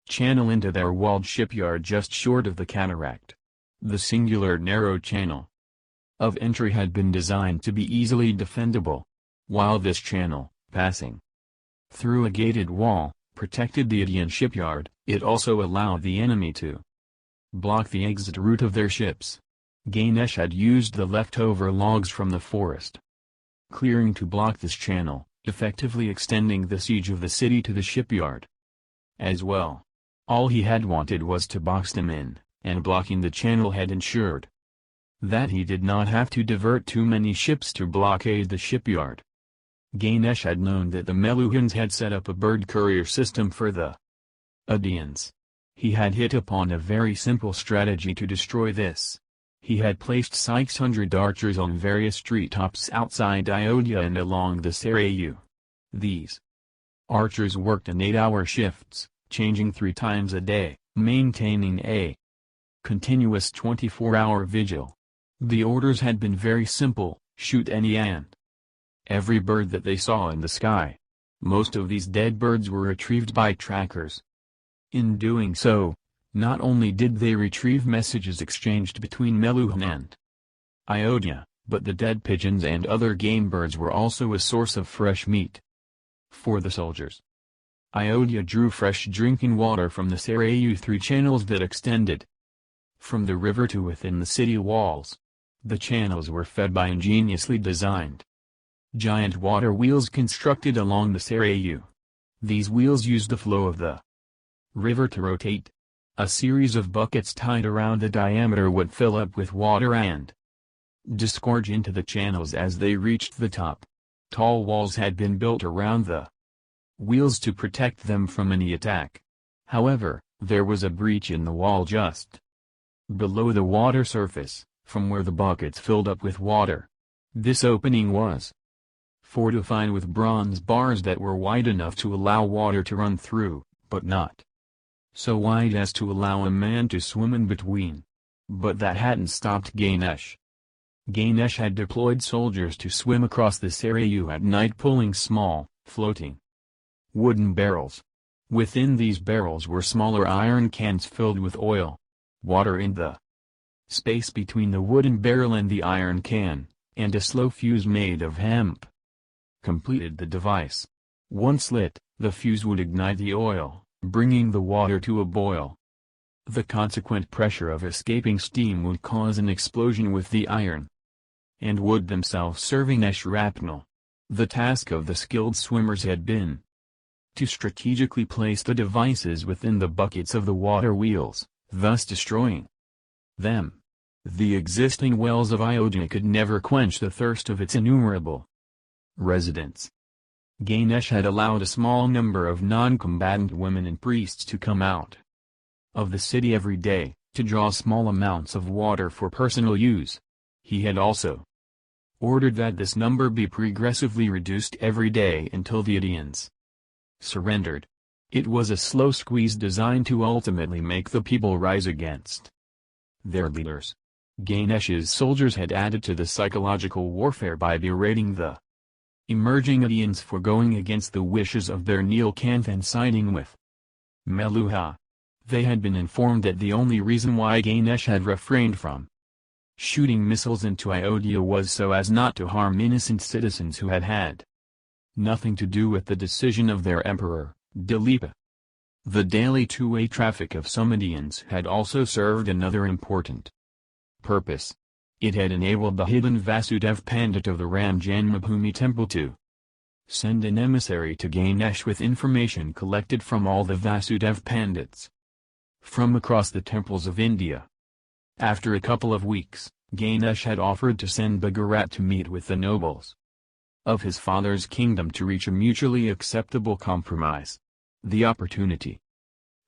channel into their walled shipyard just short of the cataract. The singular narrow channel of entry had been designed to be easily defendable, while this channel, passing through a gated wall, protected the Indian shipyard. It also allowed the enemy to block the exit route of their ships. Ganesh had used the leftover logs from the forest clearing to block this channel, effectively extending the siege of the city to the shipyard as well. All he had wanted was to box them in, and blocking the channel had ensured that he did not have to divert too many ships to blockade the shipyard. Ganesh had known that the Meluhans had set up a bird courier system for the Indians. He had hit upon a very simple strategy to destroy this. He had placed 600 archers on various treetops outside Ayodhya and along the Sarayu. These archers worked in 8-hour shifts, changing 3 times a day, maintaining a continuous 24-hour vigil. The orders had been very simple: shoot any and every bird that they saw in the sky. Most of these dead birds were retrieved by trackers. In doing so, not only did they retrieve messages exchanged between Meluhan and Ayodhya, but the dead pigeons and other game birds were also a source of fresh meat for the soldiers. Ayodhya drew fresh drinking water from the Sarayu through channels that extended from the river to within the city walls. The channels were fed by ingeniously designed giant water wheels constructed along the Sarayu. These wheels used the flow of the river to rotate. A series of buckets tied around the diameter would fill up with water and disgorge into the channels as they reached the top. Tall walls had been built around the wheels to protect them from any attack. However, there was a breach in the wall just below the water surface, from where the buckets filled up with water. This opening was fortified with bronze bars that were wide enough to allow water to run through, but not so wide as to allow a man to swim in between. But that hadn't stopped Ganesh. Ganesh had deployed soldiers to swim across the Sarayu at night, pulling small, floating wooden barrels. Within these barrels were smaller iron cans filled with oil. Water in the space between the wooden barrel and the iron can, and a slow fuse made of hemp completed the device. Once lit, the fuse would ignite the oil, bringing the water to a boil. The consequent pressure of escaping steam would cause an explosion with the iron and wood themselves serving as shrapnel. The task of the skilled swimmers had been to strategically place the devices within the buckets of the water wheels, thus destroying them. The existing wells of Ayodhya could never quench the thirst of its innumerable residents. Ganesh had allowed a small number of non-combatant women and priests to come out of the city every day, to draw small amounts of water for personal use. He had also ordered that this number be progressively reduced every day until the Indians surrendered. It was a slow squeeze designed to ultimately make the people rise against their leaders. Ganesh's soldiers had added to the psychological warfare by berating the emerging Indians for going against the wishes of their Nilkanth and siding with Meluha. They had been informed that the only reason why Ganesh had refrained from shooting missiles into Ayodhya was so as not to harm innocent citizens who had had nothing to do with the decision of their emperor, Dilipa. The daily two-way traffic of some Indians had also served another important purpose. It had enabled the hidden Vasudev Pandit of the Ram Janmabhoomi temple to send an emissary to Ganesh with information collected from all the Vasudev Pandits from across the temples of India. After a couple of weeks, Ganesh had offered to send Bhagat to meet with the nobles of his father's kingdom to reach a mutually acceptable compromise. The opportunity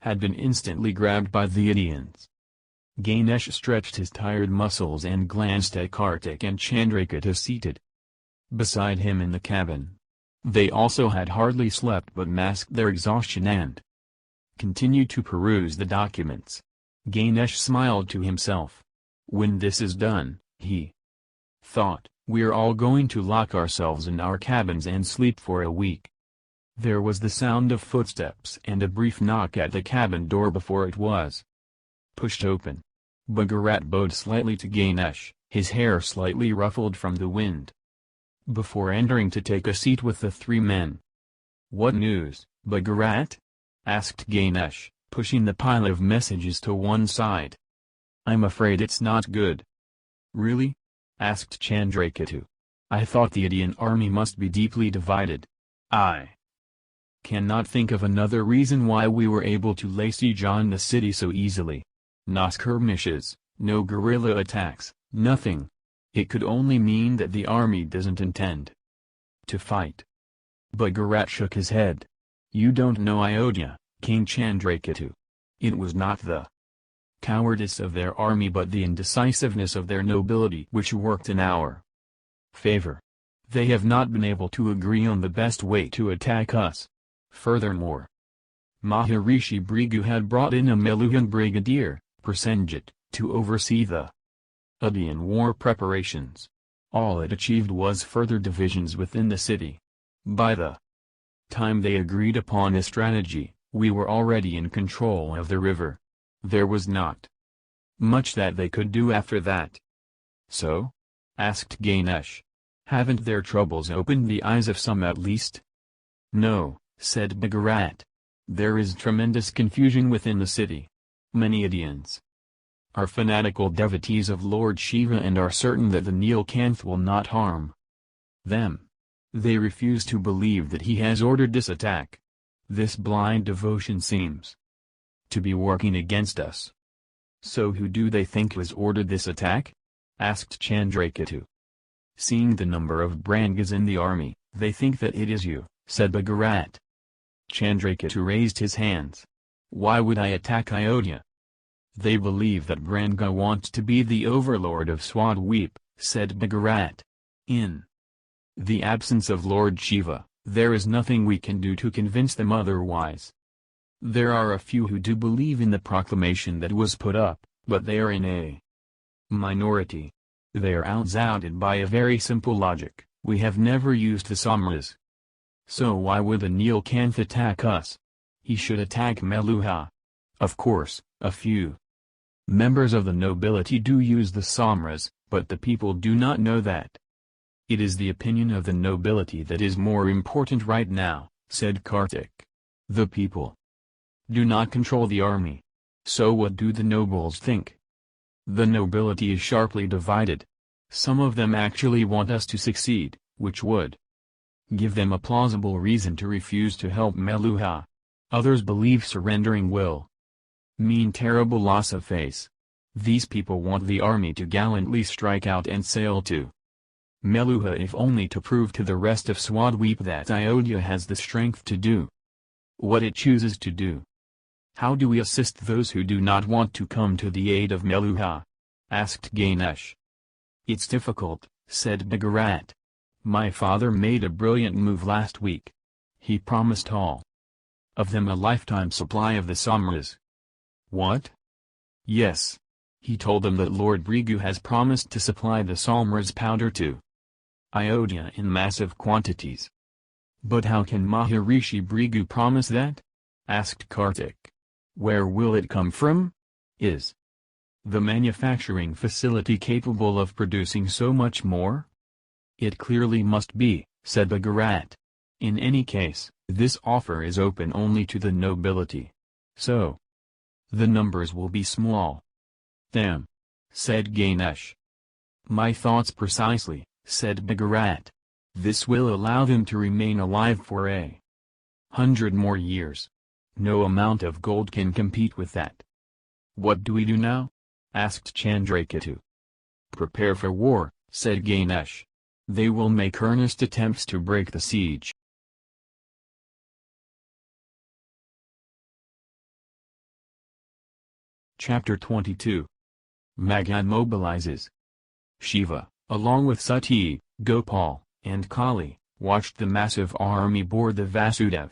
had been instantly grabbed by the Indians. Ganesh stretched his tired muscles and glanced at Kartik and Chandrakanta seated beside him in the cabin. They also had hardly slept but masked their exhaustion and continued to peruse the documents. Ganesh smiled to himself. When this is done, he thought, we're all going to lock ourselves in our cabins and sleep for a week. There was the sound of footsteps and a brief knock at the cabin door before it was pushed open. Bhagat bowed slightly to Ganesh, his hair slightly ruffled from the wind, before entering to take a seat with the three men. What news, Bhagat? Asked Ganesh, pushing the pile of messages to one side. I'm afraid it's not good. Really? Asked Chandrakanta. I thought the Indian army must be deeply divided. I cannot think of another reason why we were able to lay siege on the city so easily. No skirmishes, no guerrilla attacks, nothing. It could only mean that the army doesn't intend to fight. Bhagat shook his head. You don't know Ayodhya, King Chandrakanta. It was not the cowardice of their army but the indecisiveness of their nobility which worked in our favor. They have not been able to agree on the best way to attack us. Furthermore, Maharishi Brigu had brought in a Meluhan brigadier, Prasenjit, to oversee the Indian war preparations. All it achieved was further divisions within the city. By the time they agreed upon a strategy, we were already in control of the river. There was not much that they could do after that. So? Asked Ganesh. Haven't their troubles opened the eyes of some at least? No, said Bhagat. There is tremendous confusion within the city. Many Indians are fanatical devotees of Lord Shiva and are certain that the Nilkanth will not harm them. They refuse to believe that he has ordered this attack. This blind devotion seems to be working against us. So who do they think has ordered this attack? Asked Chandrakanta. Seeing the number of Brangas in the army, they think that it is you, said Bhagat. Chandrakanta raised his hands. Why would I attack Ayodhya? They believe that Branga wants to be the overlord of Swadweep, said Bhagat. In the absence of Lord Shiva, there is nothing we can do to convince them otherwise. There are a few who do believe in the proclamation that was put up, but they are in a minority. They are outvoted by a very simple logic. We have never used the Samras. So why would the Nilkanth attack us? He should attack Meluha. Of course, a few members of the nobility do use the Samras, but the people do not know that. It is the opinion of the nobility that is more important right now, said Kartik. The people do not control the army. So what do the nobles think? The nobility is sharply divided. Some of them actually want us to succeed, which would give them a plausible reason to refuse to help Meluha. Others believe surrendering will mean terrible loss of face. These people want the army to gallantly strike out and sail to Meluha, if only to prove to the rest of Swadweep that Ayodhya has the strength to do what it chooses to do. How do we assist those who do not want to come to the aid of Meluha? Asked Ganesh. It's difficult, said Bhagat. My father made a brilliant move last week. He promised all of them a lifetime supply of the samras. What? Yes. He told them that Lord Brigu has promised to supply the samras powder to Ayodhya in massive quantities. But how can Maharishi Brigu promise that? Asked Kartik. Where will it come from? Is the manufacturing facility capable of producing so much more? It clearly must be, said Bhagat. In any case, this offer is open only to the nobility. So the numbers will be small. Damn, said Ganesh. My thoughts precisely, said Bhagat. This will allow them to remain alive for 100 more years. No amount of gold can compete with that. What do we do now? Asked Chandraketu. Prepare for war, said Ganesh. They will make earnest attempts to break the siege. Chapter 22. Magad mobilizes. Shiva, along with Sati, Gopal, and Kali, watched the massive army board the Vasudev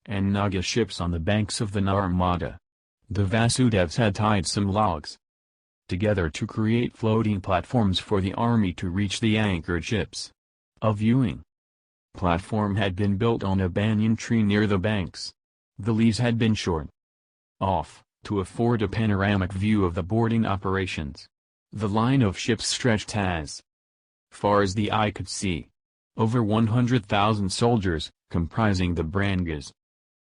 and Naga ships on the banks of the Narmada. The Vasudevs had tied some logs together to create floating platforms for the army to reach the anchored ships. A viewing platform had been built on a banyan tree near the banks. The leaves had been shorn off to afford a panoramic view of the boarding operations. The line of ships stretched as far as the eye could see. Over 100,000 soldiers, comprising the Brangas,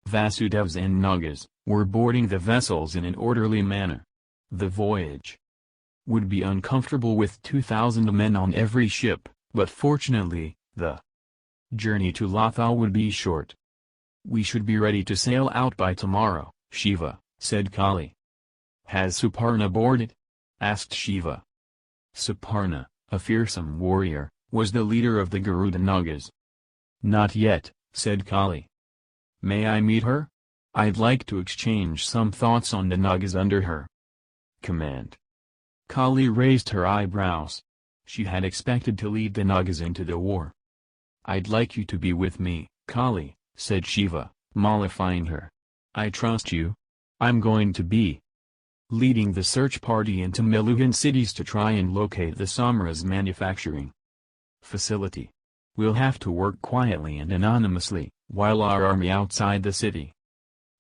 Vasudevs and Nagas, were boarding the vessels in an orderly manner. The voyage would be uncomfortable with 2,000 men on every ship, but fortunately, the journey to Lothal would be short. We should be ready to sail out by tomorrow, Shiva, said Kali. Has Suparna boarded? Asked Shiva. Suparna, a fearsome warrior, was the leader of the Garuda Nagas. Not yet, said Kali. May I meet her? I'd like to exchange some thoughts on the Nagas under her command. Kali raised her eyebrows. She had expected to lead the Nagas into the war. I'd like you to be with me, Kali, said Shiva, mollifying her. I trust you. I'm going to be leading the search party into Meluhan cities to try and locate the Samras manufacturing facility. We'll have to work quietly and anonymously, while our army outside the city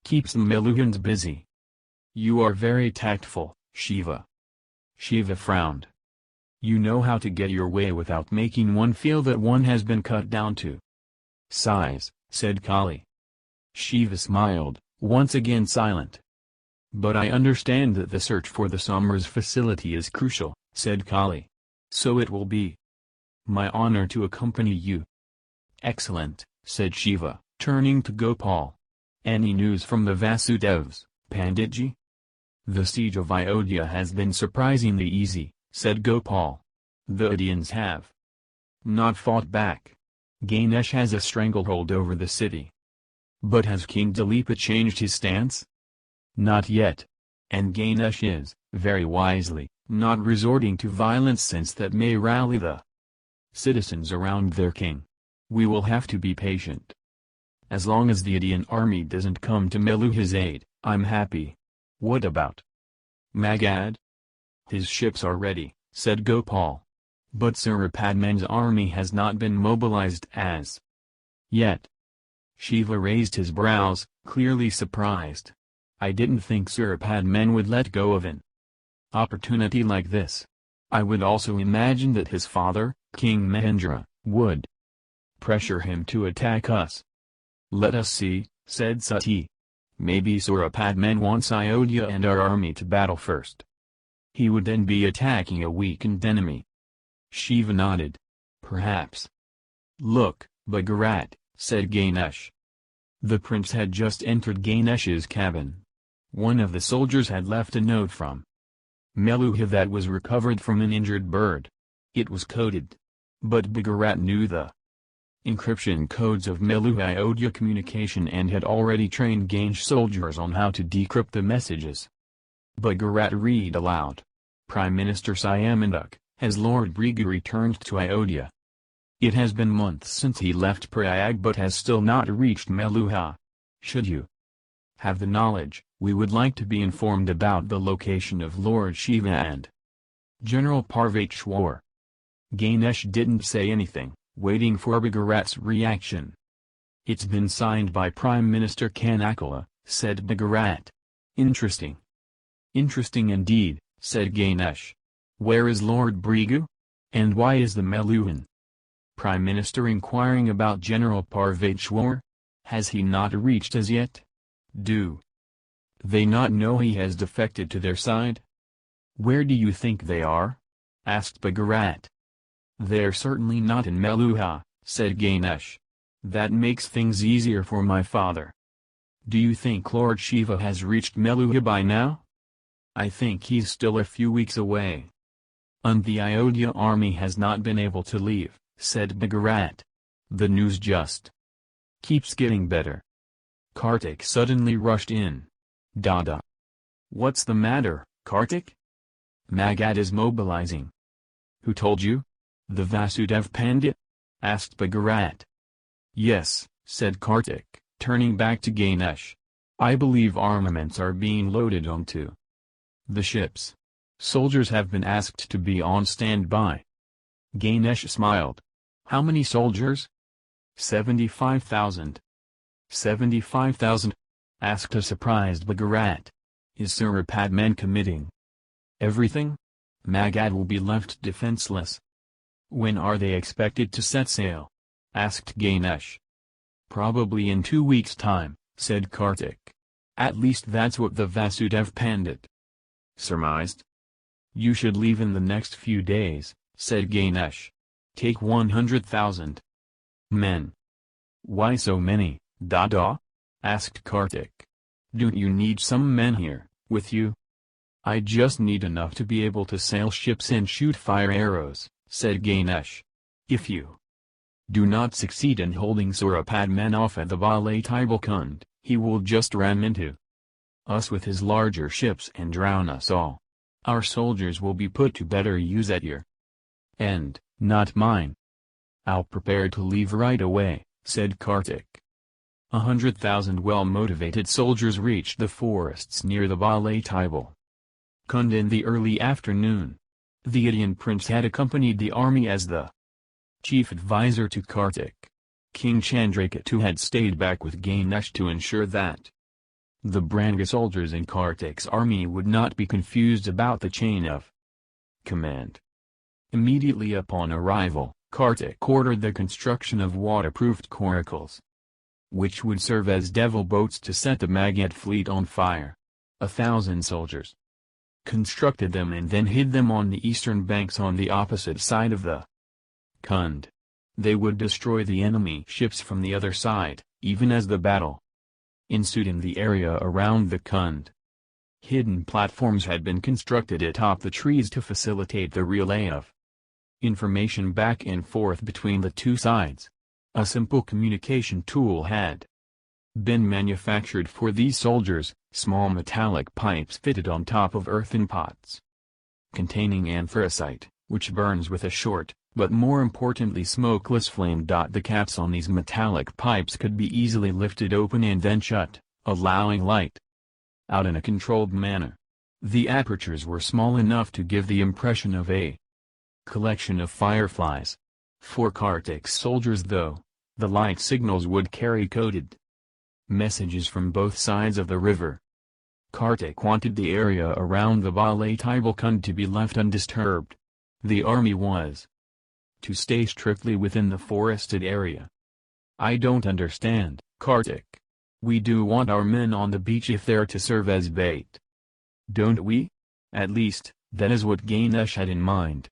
keeps the Meluhans busy. You are very tactful, Shiva. Shiva frowned. You know how to get your way without making one feel that one has been cut down to size, said Kali. Shiva smiled, once again silent. But I understand that the search for the Samras facility is crucial, said Kali. So it will be my honor to accompany you. Excellent, said Shiva, turning to Gopal. Any news from the Vasudevs, Panditji? The siege of Ayodhya has been surprisingly easy, said Gopal. The Indians have not fought back. Ganesh has a stranglehold over the city. But has King Dilipa changed his stance? Not yet. And Ganesh is, very wisely, not resorting to violence since that may rally the citizens around their king. We will have to be patient. As long as the Indian army doesn't come to Meluha's aid, I'm happy. What about Magad? His ships are ready, said Gopal. But Surapadman's army has not been mobilized as yet. Shiva raised his brows, clearly surprised. I didn't think Surapadman would let go of an opportunity like this. I would also imagine that his father, King Mahendra, would pressure him to attack us. Let us see, said Sati. Maybe Surapadman wants Ayodhya and our army to battle first. He would then be attacking a weakened enemy. Shiva nodded. Perhaps. Look, Bhagat, said Ganesh. The prince had just entered Ganesh's cabin. One of the soldiers had left a note from Meluha that was recovered from an injured bird. It was coded. But Bhagat knew the encryption codes of Meluha audio communication and had already trained Gansh soldiers on how to decrypt the messages. Bhagat read aloud. Prime Minister Siamanduk, has Lord Brigu returned to Ayodhya? It has been months since he left Prayag but has still not reached Meluha. Should you have the knowledge, we would like to be informed about the location of Lord Shiva and General Parvateshwar. Ganesh didn't say anything, waiting for Bhagat's reaction. It's been signed by Prime Minister Kanakala, said Bhagat. Interesting. Interesting indeed, said Ganesh. Where is Lord Brigu? And why is the Meluhan Prime Minister inquiring about General Parvateshwar? Has he not reached as yet? Do they not know he has defected to their side? Where do you think they are? Asked Bhagat. They're certainly not in Meluha, said Ganesh. That makes things easier for my father. Do you think Lord Shiva has reached Meluha by now? I think he's still a few weeks away. And the Ayodhya army has not been able to leave, said Bhagat. The news just keeps getting better. Kartik suddenly rushed in. Dada. What's the matter, Kartik? Magat is mobilizing. Who told you? The Vasudev Pandit? Asked Bhagat. Yes, said Kartik, turning back to Ganesh. I believe armaments are being loaded onto the ships. Soldiers have been asked to be on standby. Ganesh smiled. How many soldiers? 75,000. 75,000? Asked a surprised Bhagat. Is Surapadman committing everything? Magat will be left defenseless. When are they expected to set sail? Asked Ganesh. Probably in 2 weeks' time, said Kartik. At least that's what the Vasudev Pandit surmised. You should leave in the next few days, said Ganesh. Take 100,000 men. Why so many, Dada? Asked Kartik. Don't you need some men here, with you? I just need enough to be able to sail ships and shoot fire arrows, said Ganesh. If you do not succeed in holding Surapadman off at the Balai Tibalkund, he will just ram into us with his larger ships and drown us all. Our soldiers will be put to better use at your end, not mine. I'll prepare to leave right away, said Kartik. 100,000 well-motivated soldiers reached the forests near the Balai Tibalkund in the early afternoon. The Indian prince had accompanied the army as the chief advisor to Kartik. King Chandrakatu had stayed back with Ganesh to ensure that the Branga soldiers in Kartik's army would not be confused about the chain of command. Immediately upon arrival, Kartik ordered the construction of waterproofed coracles, which would serve as devil boats to set the Magadha fleet on fire. 1,000 soldiers constructed them and then hid them on the eastern banks on the opposite side of the Kund. They would destroy the enemy ships from the other side, even as the battle ensued in the area around the Kund. Hidden platforms had been constructed atop the trees to facilitate the relay of information back and forth between the two sides. A simple communication tool had been manufactured for these soldiers, small metallic pipes fitted on top of earthen pots containing anthracite, which burns with a short, but more importantly smokeless flame. The caps on these metallic pipes could be easily lifted open and then shut, allowing light out in a controlled manner. The apertures were small enough to give the impression of a collection of fireflies. For Kartik's soldiers though, the light signals would carry coded messages from both sides of the river. Kartik wanted the area around the Balai Tibalkund to be left undisturbed. The army was to stay strictly within the forested area. I don't understand, Kartik. We do want our men on the beach if they're to serve as bait. Don't we? At least, that is what Ganesh had in mind.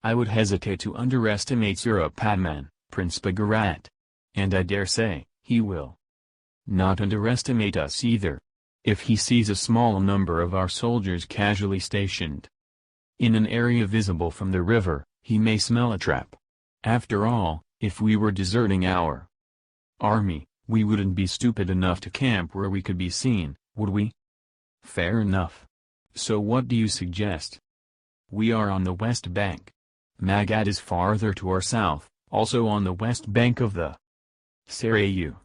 I would hesitate to underestimate Surapadman, Prince Bhagat. And I dare say, he will not underestimate us either. If he sees a small number of our soldiers casually stationed in an area visible from the river, he may smell a trap. After all, if we were deserting our army, we wouldn't be stupid enough to camp where we could be seen, would we? Fair enough. So what do you suggest? We are on the west bank. Magad is farther to our south, also on the west bank of the Sarayu.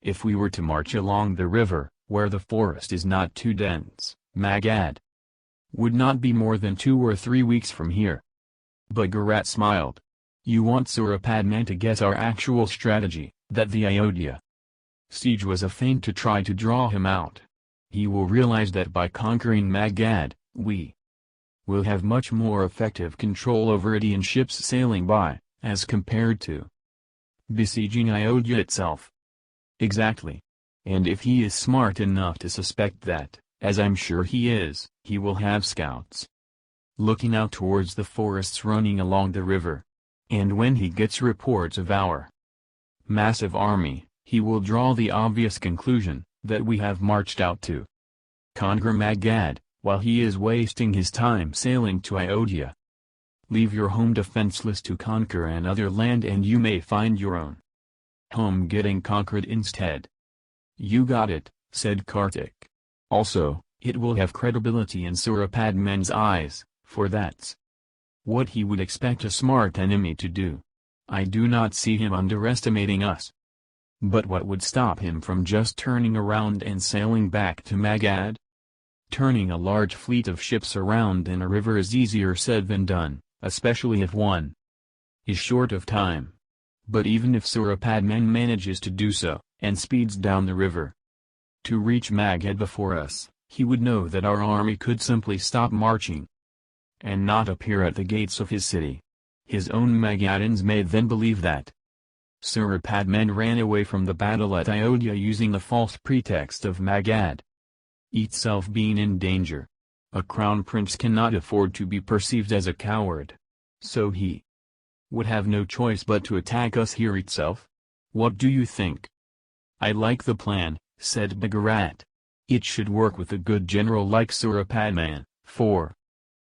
If we were to march along the river, where the forest is not too dense, Magad would not be more than 2 or 3 weeks from here. Bhagat smiled. You want Surapadman to guess our actual strategy, that the Ayodhya siege was a feint to try to draw him out. He will realize that by conquering Magad, we will have much more effective control over Indian ships sailing by, as compared to besieging Ayodhya itself. Exactly. And if he is smart enough to suspect that, as I'm sure he is, he will have scouts looking out towards the forests running along the river. And when he gets reports of our massive army, he will draw the obvious conclusion, that we have marched out to conquer Magad, while he is wasting his time sailing to Ayodhya. Leave your home defenseless to conquer another land and you may find your own home getting conquered instead. You got it, said Kartik. Also, it will have credibility in Surapadman's eyes, for that's what he would expect a smart enemy to do. I do not see him underestimating us. But what would stop him from just turning around and sailing back to Magad? Turning a large fleet of ships around in a river is easier said than done, especially if one is short of time. But even if Surapadman manages to do so, and speeds down the river to reach Magad before us, he would know that our army could simply stop marching and not appear at the gates of his city. His own Magadans may then believe that Surapadman ran away from the battle at Ayodhya using the false pretext of Magad itself being in danger. A crown prince cannot afford to be perceived as a coward. So he would have no choice but to attack us here itself. What do you think? I like the plan, said Bhagat. It should work with a good general like Surapadman, for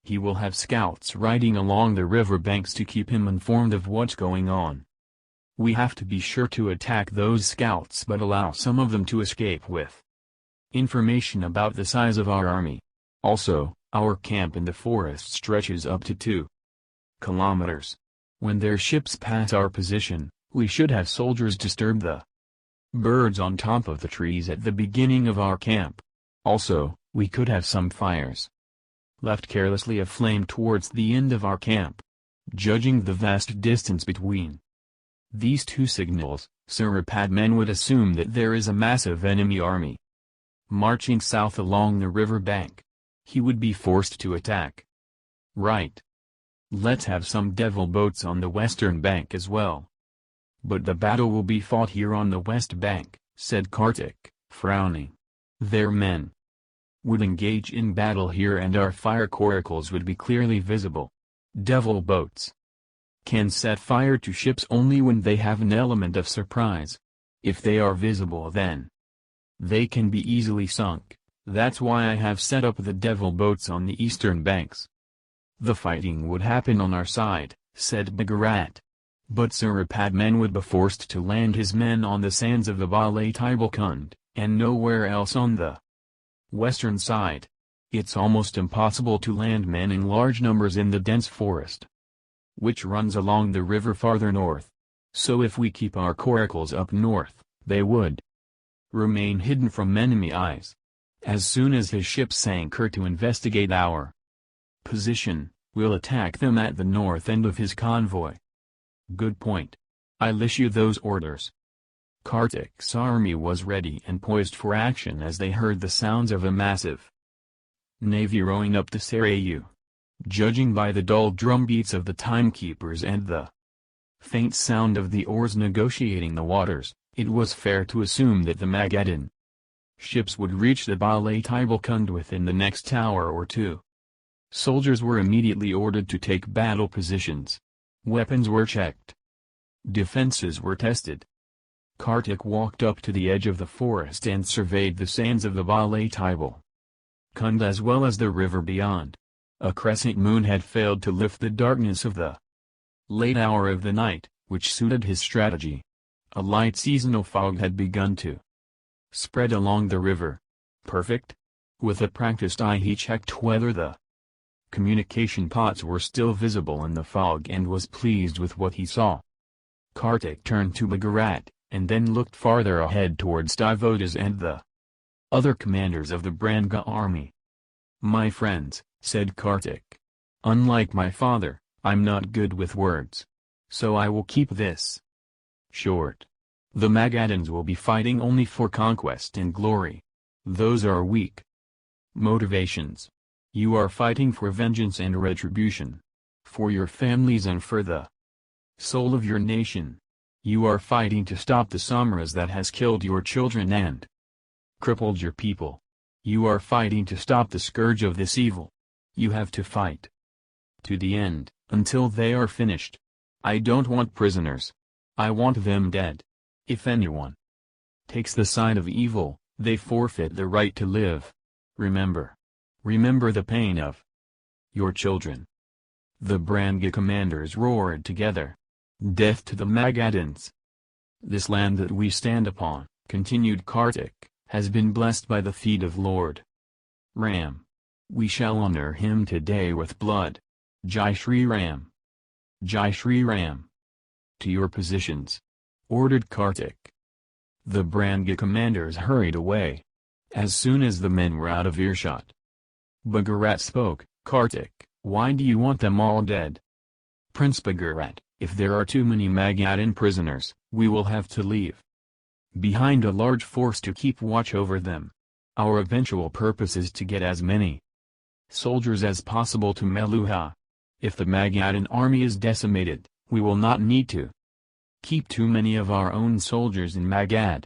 he will have scouts riding along the river banks to keep him informed of what's going on. We have to be sure to attack those scouts but allow some of them to escape with information about the size of our army. Also, our camp in the forest stretches up to 2 kilometers. When their ships pass our position, we should have soldiers disturb the birds on top of the trees at the beginning of our camp. Also, we could have some fires left carelessly aflame towards the end of our camp. Judging the vast distance between these 2 signals, Surapadman would assume that there is a massive enemy army marching south along the river bank. He would be forced to attack. Right. Let's have some devil boats on the western bank as well. But the battle will be fought here on the west bank, said Kartik, frowning. Their men would engage in battle here and our fire coracles would be clearly visible. Devil boats can set fire to ships only when they have an element of surprise. If they are visible then they can be easily sunk. That's why I have set up the devil boats on the eastern banks. The fighting would happen on our side, said Bhagat. But Surapadman would be forced to land his men on the sands of the Balai Tibalkund, and nowhere else on the western side. It's almost impossible to land men in large numbers in the dense forest which runs along the river farther north. So if we keep our coracles up north, they would remain hidden from enemy eyes. As soon as his ships anchor to investigate our position, we'll attack them at the north end of his convoy. Good point. I'll issue those orders. Kartik's army was ready and poised for action as they heard the sounds of a massive navy rowing up the Sarayu. Judging by the dull drumbeats of the timekeepers and the faint sound of the oars negotiating the waters, it was fair to assume that the Magadhan ships would reach the Balai Tibalkund within the next hour or 2. Soldiers were immediately ordered to take battle positions. Weapons were checked. Defenses were tested. Kartik walked up to the edge of the forest and surveyed the sands of the Vayuputra Kund as well as the river beyond. A crescent moon had failed to lift the darkness of the late hour of the night, which suited his strategy. A light seasonal fog had begun to spread along the river. Perfect? With a practiced eye he checked whether the communication pots were still visible in the fog and was pleased with what he saw. Kartik turned to Bhagat, and then looked farther ahead towards Devotas and the other commanders of the Branga army. "My friends," said Kartik. "Unlike my father, I'm not good with words. So I will keep this short. The Magadhans will be fighting only for conquest and glory. Those are weak motivations. You are fighting for vengeance and retribution. For your families and for the soul of your nation. You are fighting to stop the Samras that has killed your children and crippled your people. You are fighting to stop the scourge of this evil. You have to fight to the end, until they are finished. I don't want prisoners. I want them dead. If anyone takes the side of evil, they forfeit the right to live. Remember the pain of your children." The Branga commanders roared together. "Death to the Magadhans! This land that we stand upon," continued Kartik, "has been blessed by the feet of Lord Ram. We shall honor him today with blood. Jai Shri Ram! Jai Shri Ram!" "To your positions," ordered Kartik. The Branga commanders hurried away. As soon as the men were out of earshot, Bhagat spoke. "Kartik, why do you want them all dead?" "Prince Bhagat, if there are too many Magadhan prisoners, we will have to leave behind a large force to keep watch over them. Our eventual purpose is to get as many soldiers as possible to Meluha. If the Magadhan army is decimated, we will not need to keep too many of our own soldiers in Magad.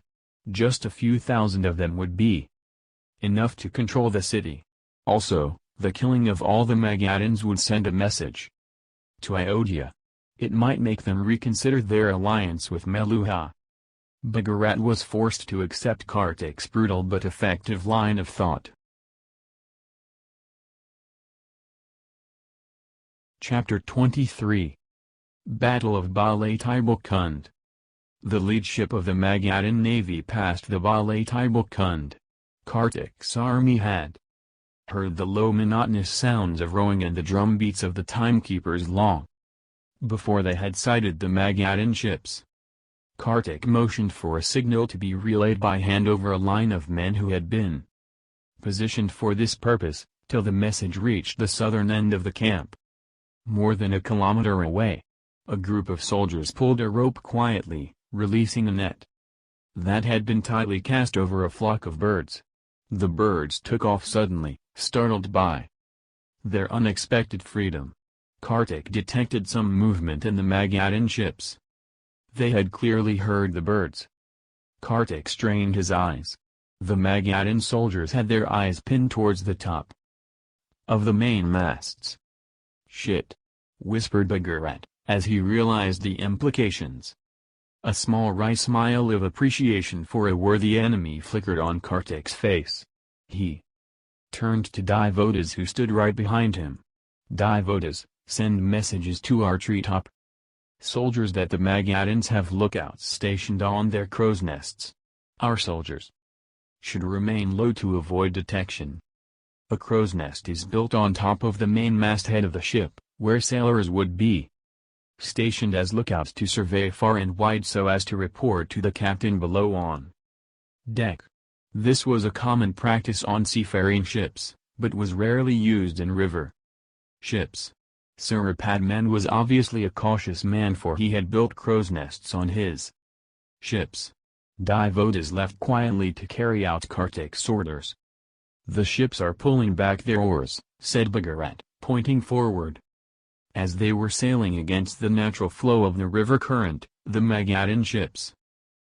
Just a few thousand of them would be enough to control the city. Also, the killing of all the Magadhans would send a message to Ayodhya. It might make them reconsider their alliance with Meluha." Bhagat was forced to accept Kartik's brutal but effective line of thought. Chapter 23 Battle of Vayuputra Kund. The lead ship of the Magadhan navy passed the Vayuputra Kund. Kartik's army had heard the low monotonous sounds of rowing and the drum beats of the timekeepers long before they had sighted the Magadhan ships. Kartik motioned for a signal to be relayed by hand over a line of men who had been positioned for this purpose, till the message reached the southern end of the camp. More than a kilometer away, a group of soldiers pulled a rope quietly, releasing a net that had been tightly cast over a flock of birds. The birds took off suddenly, startled by their unexpected freedom. Kartik detected some movement in the Magadhan ships. They had clearly heard the birds. Kartik strained his eyes. The Magadhan soldiers had their eyes pinned towards the top of the main masts. "Shit!" whispered Bhagat, as he realized the implications. A small wry smile of appreciation for a worthy enemy flickered on Kartik's face. He turned to Devotas who stood right behind him. "Devotas, send messages to our treetop soldiers that the Magadhans have lookouts stationed on their crow's nests. Our soldiers should remain low to avoid detection. A crow's nest is built on top of the main masthead of the ship, where sailors would be stationed as lookouts to survey far and wide so as to report to the captain below on deck. This was a common practice on seafaring ships, but was rarely used in river ships. Surapadman was obviously a cautious man, for he had built crow's nests on his ships. Devotas left quietly to carry out Kartik's orders. "The ships are pulling back their oars," said Bhagat, pointing forward. As they were sailing against the natural flow of the river current, the Magadhan ships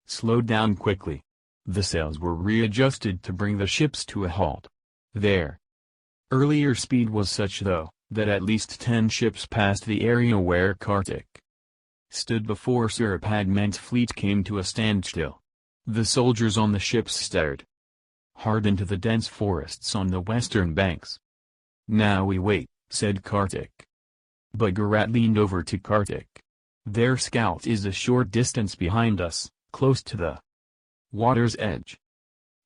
slowed down quickly. The sails were readjusted to bring the ships to a halt. Their earlier speed was such, though, that at least 10 ships passed the area where Kartik stood before Surapadman's fleet came to a standstill. The soldiers on the ships stared hard into the dense forests on the western banks. "Now we wait," said Kartik. Bhagat leaned over to Kartik. "Their scout is a short distance behind us, close to the water's edge."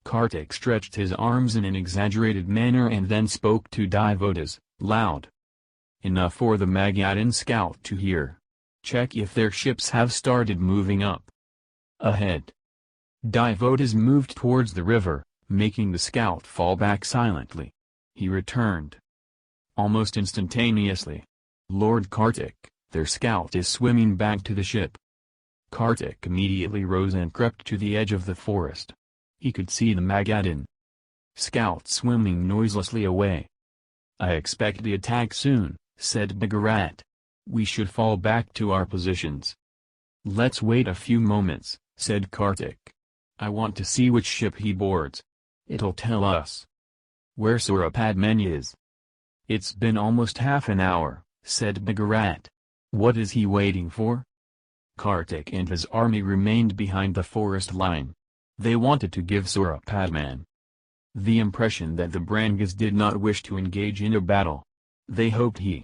Kartik stretched his arms in an exaggerated manner and then spoke to Daivotas, loud enough for the Magadhan scout to hear. "Check if their ships have started moving up ahead." Daivotas moved towards the river, making the scout fall back silently. He returned almost instantaneously. "Lord Kartik, their scout is swimming back to the ship." Kartik immediately rose and crept to the edge of the forest. He could see the Magadhan scout swimming noiselessly away. "I expect the attack soon," said Bhagat. "We should fall back to our positions." "Let's wait a few moments," said Kartik. "I want to see which ship he boards. It'll tell us where Surapadman is." "It's been almost half an hour," said Bhagat. "What is he waiting for?" Kartik and his army remained behind the forest line. They wanted to give Surapadman the impression that the Brangas did not wish to engage in a battle. They hoped he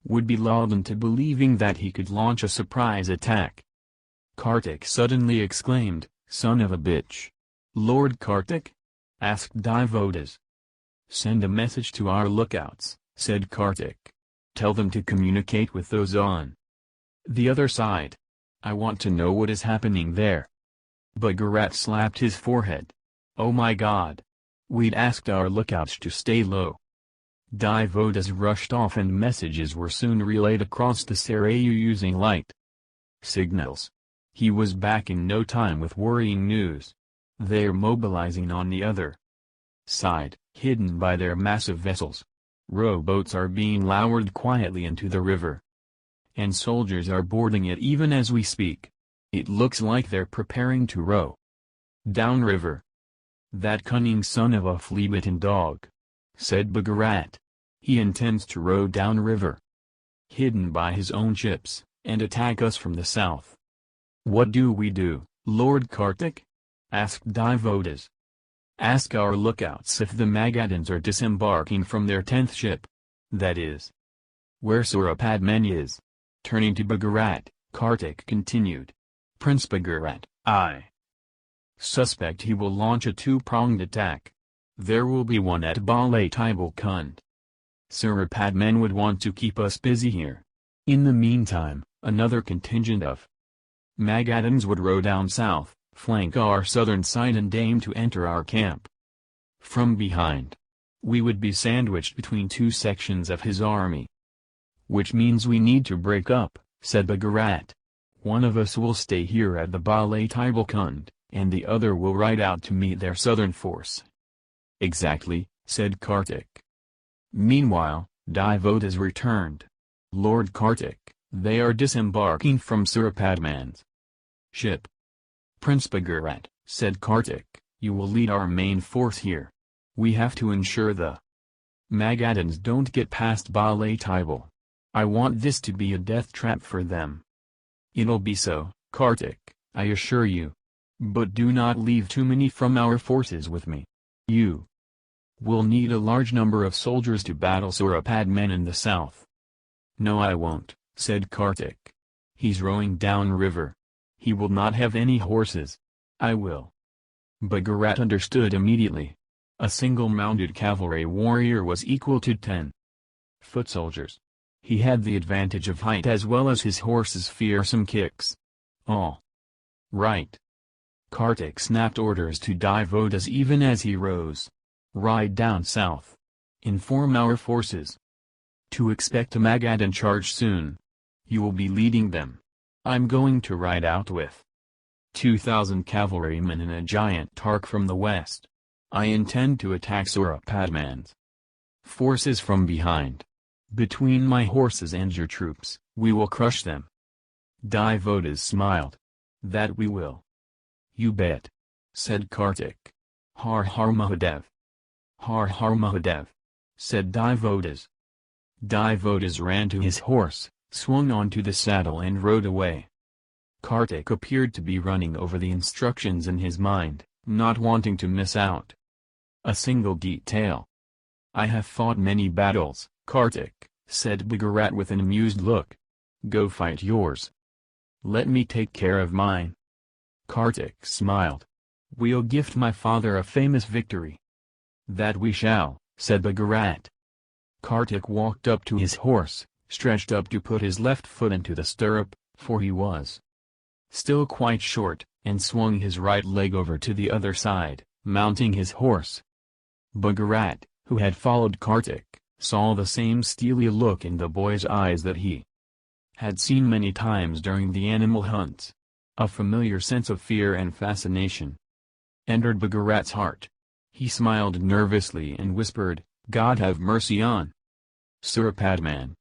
would be lulled into believing that he could launch a surprise attack. Kartik suddenly exclaimed, "Son of a bitch!" "Lord Kartik?" asked Daivotas. "Send a message to our lookouts," said Kartik. "Tell them to communicate with those on the other side. I want to know what is happening there." Bhagat slapped his forehead. "Oh my God! We'd asked our lookouts to stay low." Daivotas rushed off and messages were soon relayed across the Sarayu using light signals. He was back in no time with worrying news. "They're mobilizing on the other side, hidden by their massive vessels. Rowboats are being lowered quietly into the river, and soldiers are boarding it even as we speak. It looks like they're preparing to row downriver." "That cunning son of a flea-bitten dog," said Bhagat. "He intends to row downriver, hidden by his own ships, and attack us from the south." "What do we do, Lord Kartik?" asked Daivotas. "Ask our lookouts if the Magadhans are disembarking from their 10th ship. That is, where Surapadman is." Turning to Bhagat, Kartik continued. "Prince Bhagat, I suspect he will launch a two-pronged attack. There will be one at Balai Kund. Surapadman would want to keep us busy here. In the meantime, another contingent of Magadhans would row down south, flank our southern side and aim to enter our camp from behind. We would be sandwiched between two sections of his army." "Which means we need to break up," said Bhagat. "One of us will stay here at the Balai Kund, and the other will ride out to meet their southern force." "Exactly," said Kartik. Meanwhile, Daivotas returned. "Lord Kartik, they are disembarking from Surapadman's ship." "Prince Bhagat," said Kartik, "you will lead our main force here. We have to ensure the Magadhans don't get past Balai Tibal. I want this to be a death trap for them." "It'll be so, Kartik, I assure you. But do not leave too many from our forces with me. You will need a large number of soldiers to battle Surapadman in the south." "No, I won't," said Kartik. "He's rowing down river. He will not have any horses. I will." Bhagat understood immediately. A single mounted cavalry warrior was equal to 10 foot soldiers. He had the advantage of height as well as his horse's fearsome kicks. "All right." Kartik snapped orders to Daivotas even as he rose. "Ride down south. Inform our forces to expect a Magadhan charge soon. You will be leading them. I'm going to ride out with 2,000 cavalrymen and a giant Tark from the west. I intend to attack Surapadman's forces from behind. Between my horses and your troops, we will crush them." Daivotas smiled. "That we will." "You bet," said Kartik. "Har Har Mahadev." "Har Har Mahadev," said Daivotas. Daivotas ran to his horse, swung onto the saddle and rode away. Kartik appeared to be running over the instructions in his mind, not wanting to miss out a single detail. "I have fought many battles, Kartik," said Bhagat with an amused look. "Go fight yours. Let me take care of mine." Kartik smiled. "We'll gift my father a famous victory." "That we shall," said Bhagat. Kartik walked up to his horse, stretched up to put his left foot into the stirrup, for he was still quite short, and swung his right leg over to the other side, mounting his horse. Bhagat, who had followed Kartik, saw the same steely look in the boy's eyes that he had seen many times during the animal hunts. A familiar sense of fear and fascination entered Bhagat's heart. He smiled nervously and whispered, "God have mercy on Surapadman."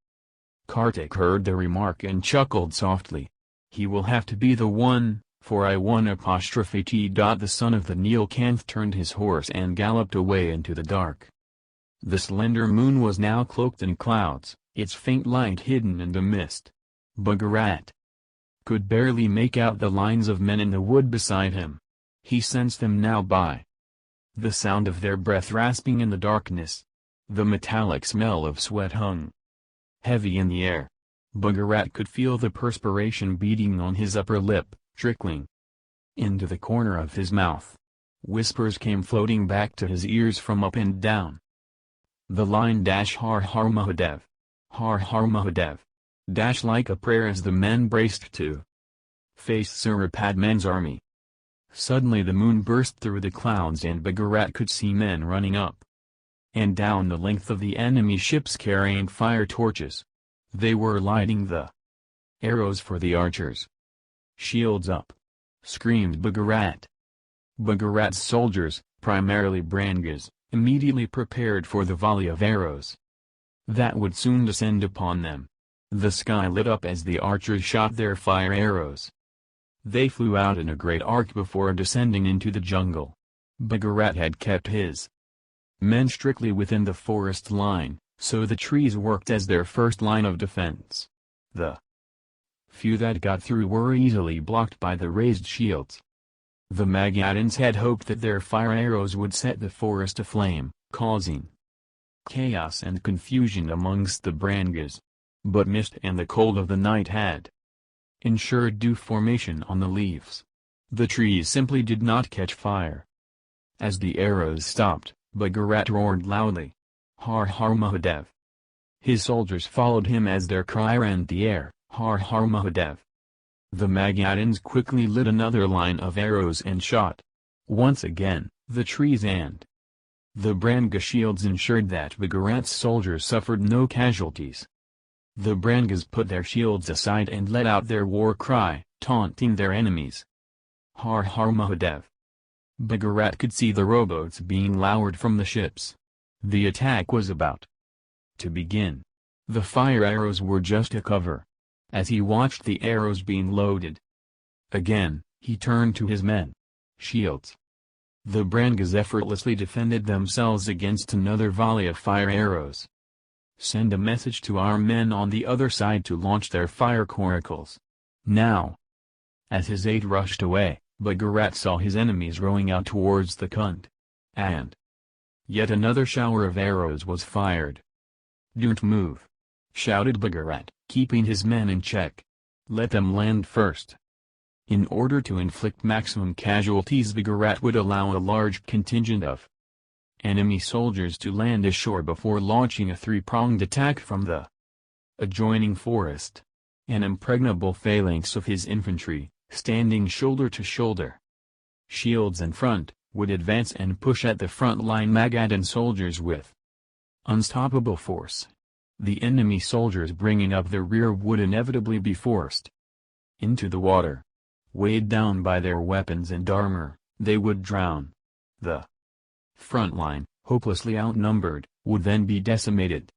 Kartik heard the remark and chuckled softly. "He will have to be the one, for I won apostrophe T. The son of the Neelkanth turned his horse and galloped away into the dark. The slender moon was now cloaked in clouds, its faint light hidden in the mist. Bhagat could barely make out the lines of men in the wood beside him. He sensed them now by the sound of their breath rasping in the darkness. The metallic smell of sweat hung heavy in the air. Bhagat could feel the perspiration beading on his upper lip, trickling into the corner of his mouth. Whispers came floating back to his ears from up and down. The line "Har Har Mahadev, Har Har Mahadev" like a prayer as the men braced to face Surapadman's army. Suddenly the moon burst through the clouds and Bhagat could see men running up and down the length of the enemy ships carrying fire torches. They were lighting the arrows for the archers. "Shields up!" screamed Bhagat. Bhagat's soldiers, primarily Brangas, immediately prepared for the volley of arrows that would soon descend upon them. The sky lit up as the archers shot their fire arrows. They flew out in a great arc before descending into the jungle. Bhagat had kept his men strictly within the forest line, so the trees worked as their first line of defense. The few that got through were easily blocked by the raised shields. The Magadhans had hoped that their fire arrows would set the forest aflame, causing chaos and confusion amongst the Brangas. But mist and the cold of the night had ensured dew formation on the leaves. The trees simply did not catch fire. As the arrows stopped, Bhagat roared loudly, "Har Har Mahadev." His soldiers followed him as their cry rent the air, "Har Har Mahadev." The Magadhans quickly lit another line of arrows and shot. Once again, the trees and the Branga shields ensured that Bhagat's soldiers suffered no casualties. The Brangas put their shields aside and let out their war cry, taunting their enemies. "Har Har Mahadev." Bhagat could see the rowboats being lowered from the ships. The attack was about to begin. The fire arrows were just a cover. As he watched the arrows being loaded again, he turned to his men. "Shields." The Brangas effortlessly defended themselves against another volley of fire arrows. "Send a message to our men on the other side to launch their fire coracles. Now." As his aide rushed away, Bhagat saw his enemies rowing out towards the Kund. And yet another shower of arrows was fired. "Don't move!" shouted Bhagat, keeping his men in check. "Let them land first." In order to inflict maximum casualties, Bhagat would allow a large contingent of enemy soldiers to land ashore before launching a three-pronged attack from the adjoining forest. An impregnable phalanx of his infantry, standing shoulder to shoulder, shields in front, would advance and push at the front-line Magadhan soldiers with unstoppable force. The enemy soldiers bringing up the rear would inevitably be forced into the water. Weighed down by their weapons and armor, they would drown. The front line, hopelessly outnumbered, would then be decimated.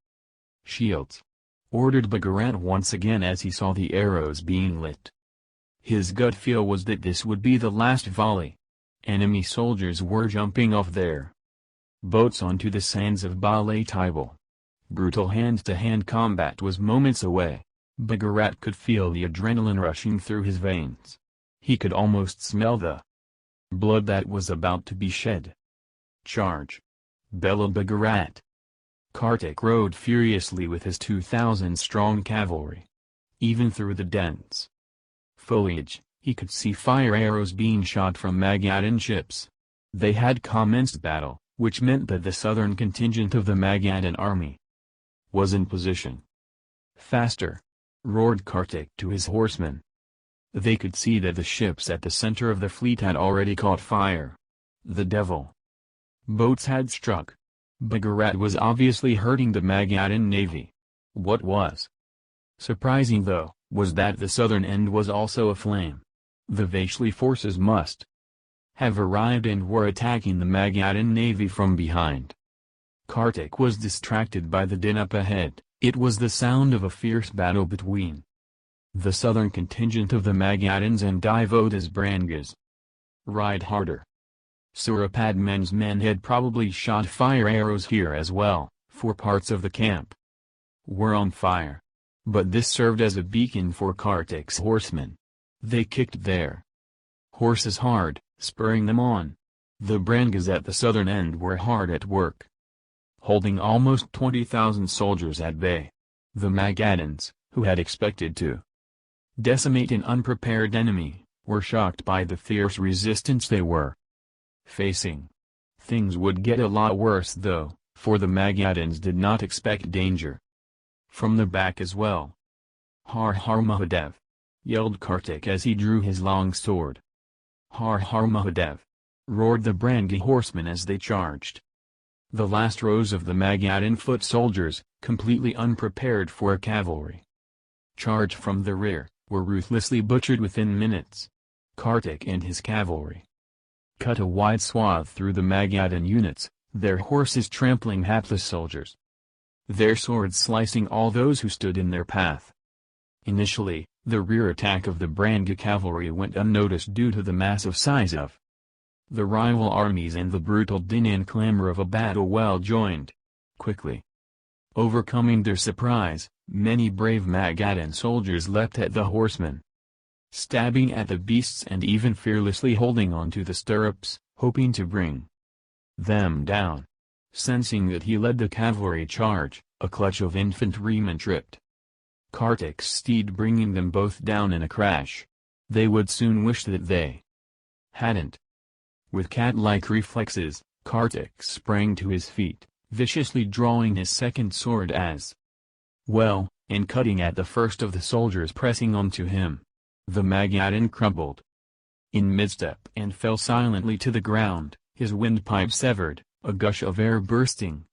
"Shields!" ordered Bhagat once again as he saw the arrows being lit. His gut feel was that this would be the last volley. Enemy soldiers were jumping off their boats onto the sands of Balai Tibal. Brutal hand-to-hand combat was moments away. Bhagat could feel the adrenaline rushing through his veins. He could almost smell the blood that was about to be shed. "Charge!" bellowed Bhagat. Kartik rode furiously with his 2,000-strong cavalry. Even through the dense foliage, he could see fire arrows being shot from Magadhan ships. They had commenced battle, which meant that the southern contingent of the Magadhan army was in position. "Faster!" roared Kartik to his horsemen. They could see that the ships at the center of the fleet had already caught fire. The devil boats had struck. Bhagat was obviously hurting the Magadhan navy. What was surprising though, was that the southern end was also aflame. The Vaishali forces must have arrived and were attacking the Magadhan navy from behind. Kartik was distracted by the din up ahead. It was the sound of a fierce battle between the southern contingent of the Magadhans and Daivota's Brangas. "Ride harder!" Surapadman's men had probably shot fire arrows here as well, for parts of the camp were on fire. But this served as a beacon for Kartik's horsemen. They kicked their horses hard, spurring them on. The Brangas at the southern end were hard at work, holding almost 20,000 soldiers at bay. The Magadhans, who had expected to decimate an unprepared enemy, were shocked by the fierce resistance they were facing. Things would get a lot worse though, for the Magadhans did not expect danger from the back as well. "Har Har Mahadev!" yelled Kartik as he drew his long sword. "Har Har Mahadev!" roared the Branga horsemen as they charged. The last rows of the Magadhan foot soldiers, completely unprepared for a cavalry charge from the rear, were ruthlessly butchered within minutes. Kartik and his cavalry cut a wide swath through the Magadhan units, their horses trampling hapless soldiers, their swords slicing all those who stood in their path. Initially, the rear attack of the Branga cavalry went unnoticed due to the massive size of the rival armies and the brutal din and clamor of a battle well joined. Quickly overcoming their surprise, many brave Magadhan soldiers leapt at the horsemen, stabbing at the beasts and even fearlessly holding on to the stirrups, hoping to bring them down. Sensing that he led the cavalry charge, a clutch of infantrymen tripped Kartik's steed, bringing them both down in a crash. They would soon wish that they hadn't. With cat-like reflexes, Kartik sprang to his feet, viciously drawing his second sword as well, and cutting at the first of the soldiers pressing onto him. The Magadhan crumbled in midstep and fell silently to the ground, his windpipe severed, a gush of air bursting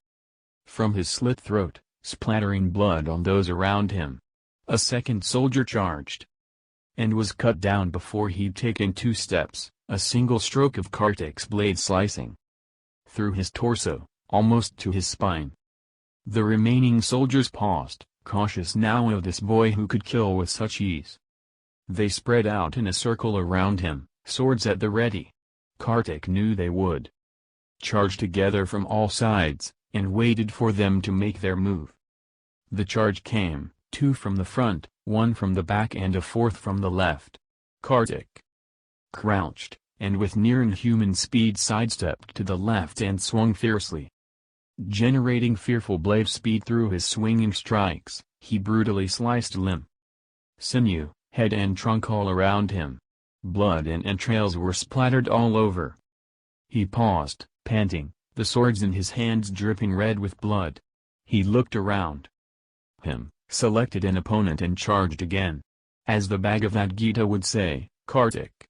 from his slit throat, splattering blood on those around him. A second soldier charged and was cut down before he'd taken 2 steps, a single stroke of Kartik's blade slicing through his torso, almost to his spine. The remaining soldiers paused, cautious now of this boy who could kill with such ease. They spread out in a circle around him, swords at the ready. Kartik knew they would charge together from all sides, and waited for them to make their move. The charge came, 2 from the front, 1 from the back and a 4th from the left. Kartik crouched, and with near-inhuman speed sidestepped to the left and swung fiercely. Generating fearful blade speed through his swinging strikes, he brutally sliced limb, sinew, head and trunk all around him. Blood and entrails were splattered all over. He paused, panting, the swords in his hands dripping red with blood. He looked around him, selected an opponent and charged again. As the Bhagavad Gita would say, Kartik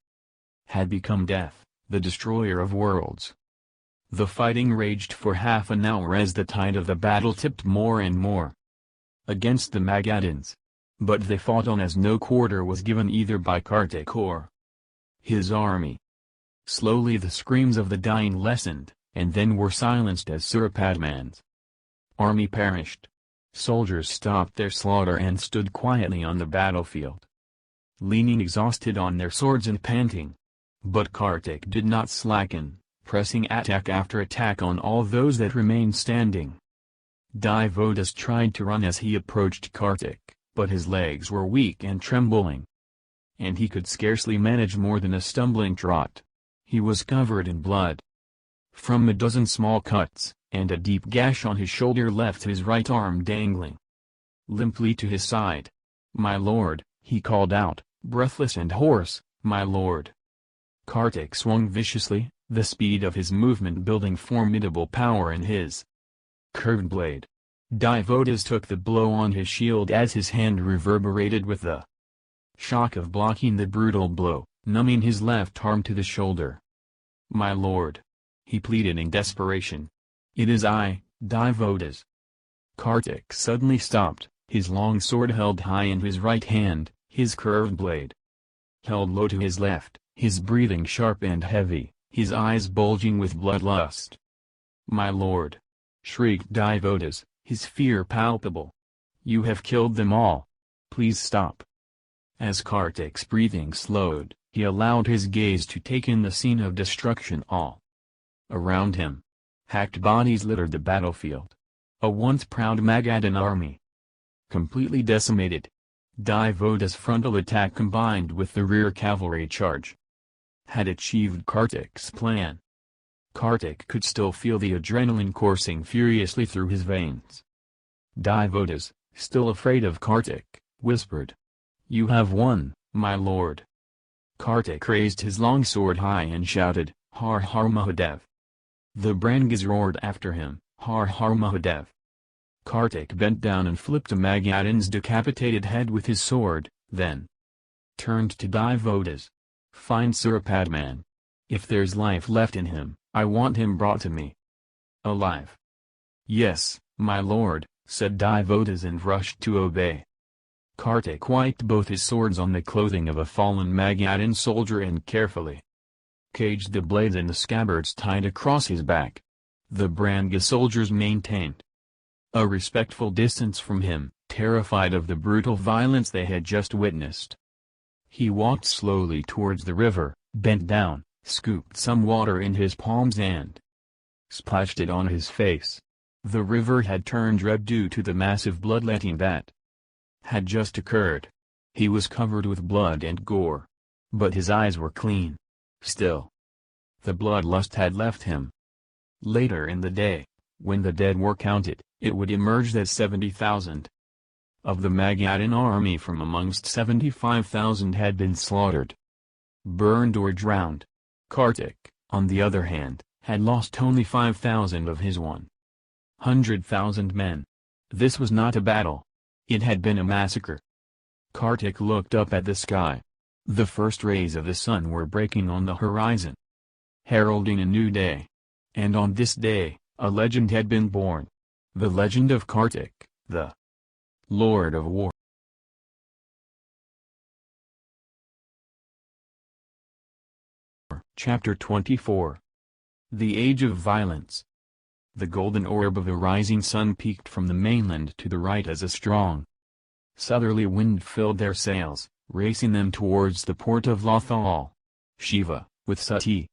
had become death, the destroyer of worlds. The fighting raged for half an hour as the tide of the battle tipped more and more against the Magadhans. But they fought on as no quarter was given either by Kartik or his army. Slowly the screams of the dying lessened, and then were silenced as Surapadman's army perished. Soldiers stopped their slaughter and stood quietly on the battlefield, leaning exhausted on their swords and panting. But Kartik did not slacken, pressing attack after attack on all those that remained standing. Daivotas tried to run as he approached Kartik, but his legs were weak and trembling, and he could scarcely manage more than a stumbling trot. He was covered in blood from a dozen small cuts, and a deep gash on his shoulder left his right arm dangling limply to his side. "My lord," he called out, breathless and hoarse, "my lord." Kartik swung viciously, the speed of his movement building formidable power in his curved blade. Daivotas took the blow on his shield as his hand reverberated with the shock of blocking the brutal blow, numbing his left arm to the shoulder. "My lord," he pleaded in desperation. "It is I, Daivotas." Kartik suddenly stopped, his long sword held high in his right hand, his curved blade held low to his left, his breathing sharp and heavy, his eyes bulging with bloodlust. "My lord!" shrieked Daivotas, his fear palpable. "You have killed them all. Please stop." As Kartik's breathing slowed, he allowed his gaze to take in the scene of destruction all around him. Hacked bodies littered the battlefield. A once proud Magadhan army completely decimated. Daivotas' frontal attack combined with the rear cavalry charge had achieved Kartik's plan. Kartik could still feel the adrenaline coursing furiously through his veins. Daivotas, still afraid of Kartik, whispered, "You have won, my lord." Kartik raised his long sword high and shouted, "Har Har Mahadev." The Brangas roared after him, "Har Har Mahadev." Kartik bent down and flipped a Magadhan's decapitated head with his sword, then turned to Daivotas. "Find Surapadman. If there's life left in him, I want him brought to me alive." "Yes, my lord," said Daivotas and rushed to obey. Kartik wiped both his swords on the clothing of a fallen Magadhan soldier and carefully caged the blades in the scabbards tied across his back. The Branga soldiers maintained a respectful distance from him, terrified of the brutal violence they had just witnessed. He walked slowly towards the river, bent down, scooped some water in his palms and splashed it on his face. The river had turned red due to the massive bloodletting that had just occurred. He was covered with blood and gore, but his eyes were clean. Still, the bloodlust had left him. Later in the day, when the dead were counted, it would emerge that 70,000 of the Magadhan army from amongst 75,000 had been slaughtered, burned or drowned. Kartik, on the other hand, had lost only 5,000 of his 100,000 men. This was not a battle. It had been a massacre. Kartik looked up at the sky. The first rays of the sun were breaking on the horizon, heralding a new day. And on this day, a legend had been born. The legend of Kartik, the Lord of War. Chapter 24. The Age of Violence. The golden orb of a rising sun peeked from the mainland to the right as a strong southerly wind filled their sails, racing them towards the port of Lothal. Shiva, with Sati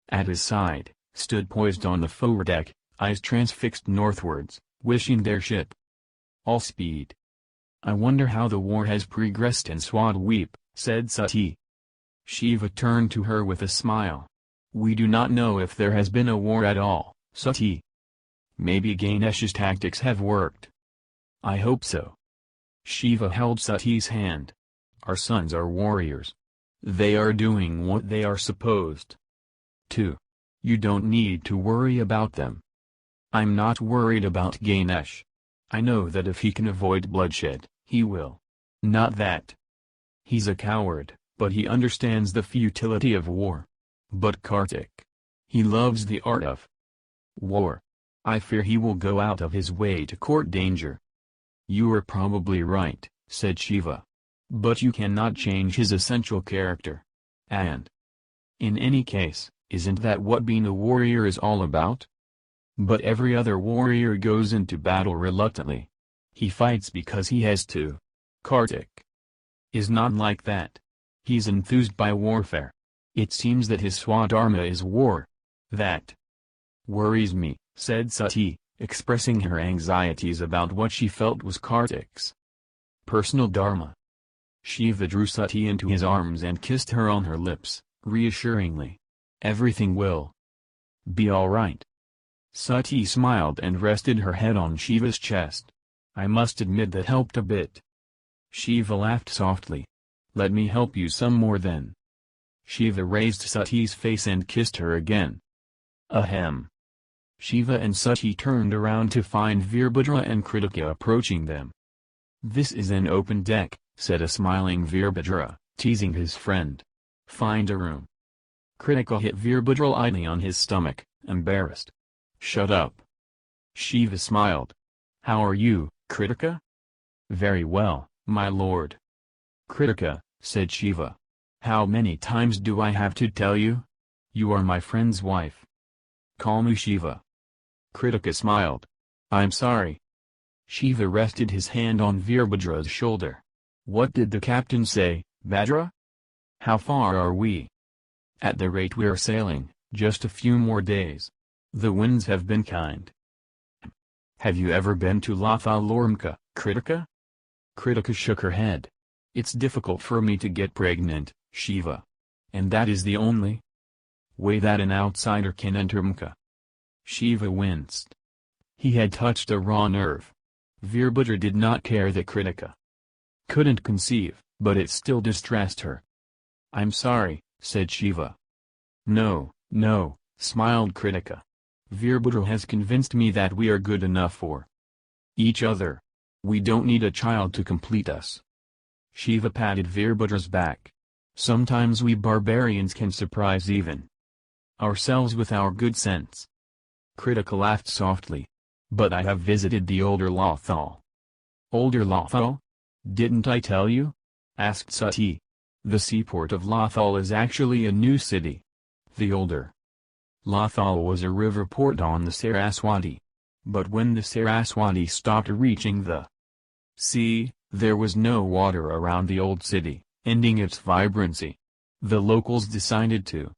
at his side, stood poised on the foredeck, eyes transfixed northwards, wishing their ship all speed. "I wonder how the war has progressed in Swadweep," said Sati. Shiva turned to her with a smile. "We do not know if there has been a war at all, Sati. Maybe Ganesh's tactics have worked. I hope so." Shiva held Sati's hand. "Our sons are warriors. They are doing what they are supposed to. You don't need to worry about them." "I'm not worried about Ganesh. I know that if he can avoid bloodshed, he will. Not that he's a coward, but he understands the futility of war. But Kartik, he loves the art of war. I fear he will go out of his way to court danger." "You are probably right," said Shiva. "But you cannot change his essential character. And in any case, isn't that what being a warrior is all about? But every other warrior goes into battle reluctantly. He fights because he has to. Kartik is not like that. He's enthused by warfare. It seems that his swadharma is war. That worries me," said Sati, expressing her anxieties about what she felt was Kartik's Personal Dharma. Shiva drew Sati into his arms and kissed her on her lips, reassuringly. Everything will be alright. Sati smiled and rested her head on Shiva's chest. I must admit that helped a bit. Shiva laughed softly. Let me help you some more then. Shiva raised Sati's face and kissed her again. Ahem. Shiva and Sati turned around to find Vayuputra and Kritika approaching them. This is an open deck, said a smiling Vayuputra, teasing his friend. Find a room. Kritika hit Vayuputra lightly on his stomach, embarrassed. Shut up. Shiva smiled. How are you, Kritika? Very well, my lord. Kritika, said Shiva. How many times do I have to tell you? You are my friend's wife. Call me Shiva. Kritika smiled. I'm sorry. Shiva rested his hand on Vayuputra's shoulder. What did the captain say, Bhadra? How far are we? At the rate we're sailing, just a few more days. The winds have been kind. Have you ever been to Lathalormka, Kritika? Kritika shook her head. It's difficult for me to get pregnant, Shiva. And that is the only way that an outsider can enter Mka. Shiva winced. He had touched a raw nerve. Vayuputra did not care that Kritika couldn't conceive, but it still distressed her. I'm sorry, said Shiva. No, smiled Kritika. Vayuputra has convinced me that we are good enough for each other. We don't need a child to complete us. Shiva patted Vayuputra's back. Sometimes we barbarians can surprise even ourselves with our good sense. Kritika laughed softly. But I have visited the older Lothal. Older Lothal? Didn't I tell you? Asked Sati. The seaport of Lothal is actually a new city. The older Lothal was a river port on the Saraswati. But when the Saraswati stopped reaching the sea, there was no water around the old city, ending its vibrancy. The locals decided to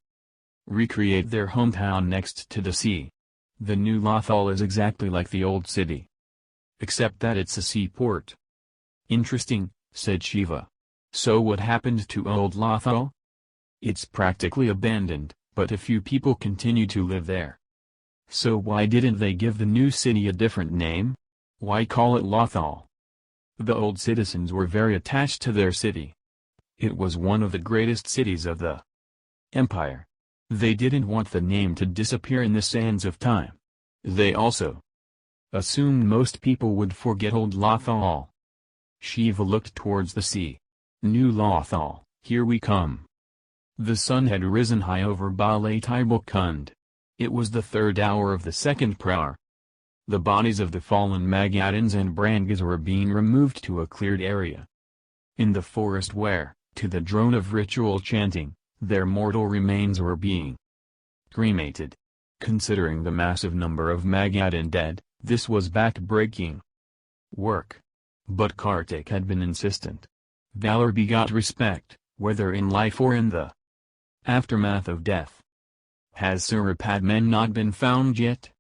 recreate their hometown next to the sea. The new Lothal is exactly like the old city. Except that it's a seaport. Interesting, said Shiva. So what happened to old Lothal? It's practically abandoned, but a few people continue to live there. So why didn't they give the new city a different name? Why call it Lothal? The old citizens were very attached to their city. It was one of the greatest cities of the empire. They didn't want the name to disappear in the sands of time. They also assumed most people would forget old Lothal. Shiva looked towards the sea. New Lothal, here we come. The sun had risen high over Balaibukund. It was the 3rd hour of the 2nd prahr. The bodies of the fallen Magadhans and Brangas were being removed to a cleared area in the forest where, to the drone of ritual chanting, their mortal remains were being cremated. Considering the massive number of Magadhan dead, this was back-breaking work. But Kartik had been insistent. Valor begot respect, whether in life or in the aftermath of death. Has Surapadman not been found yet?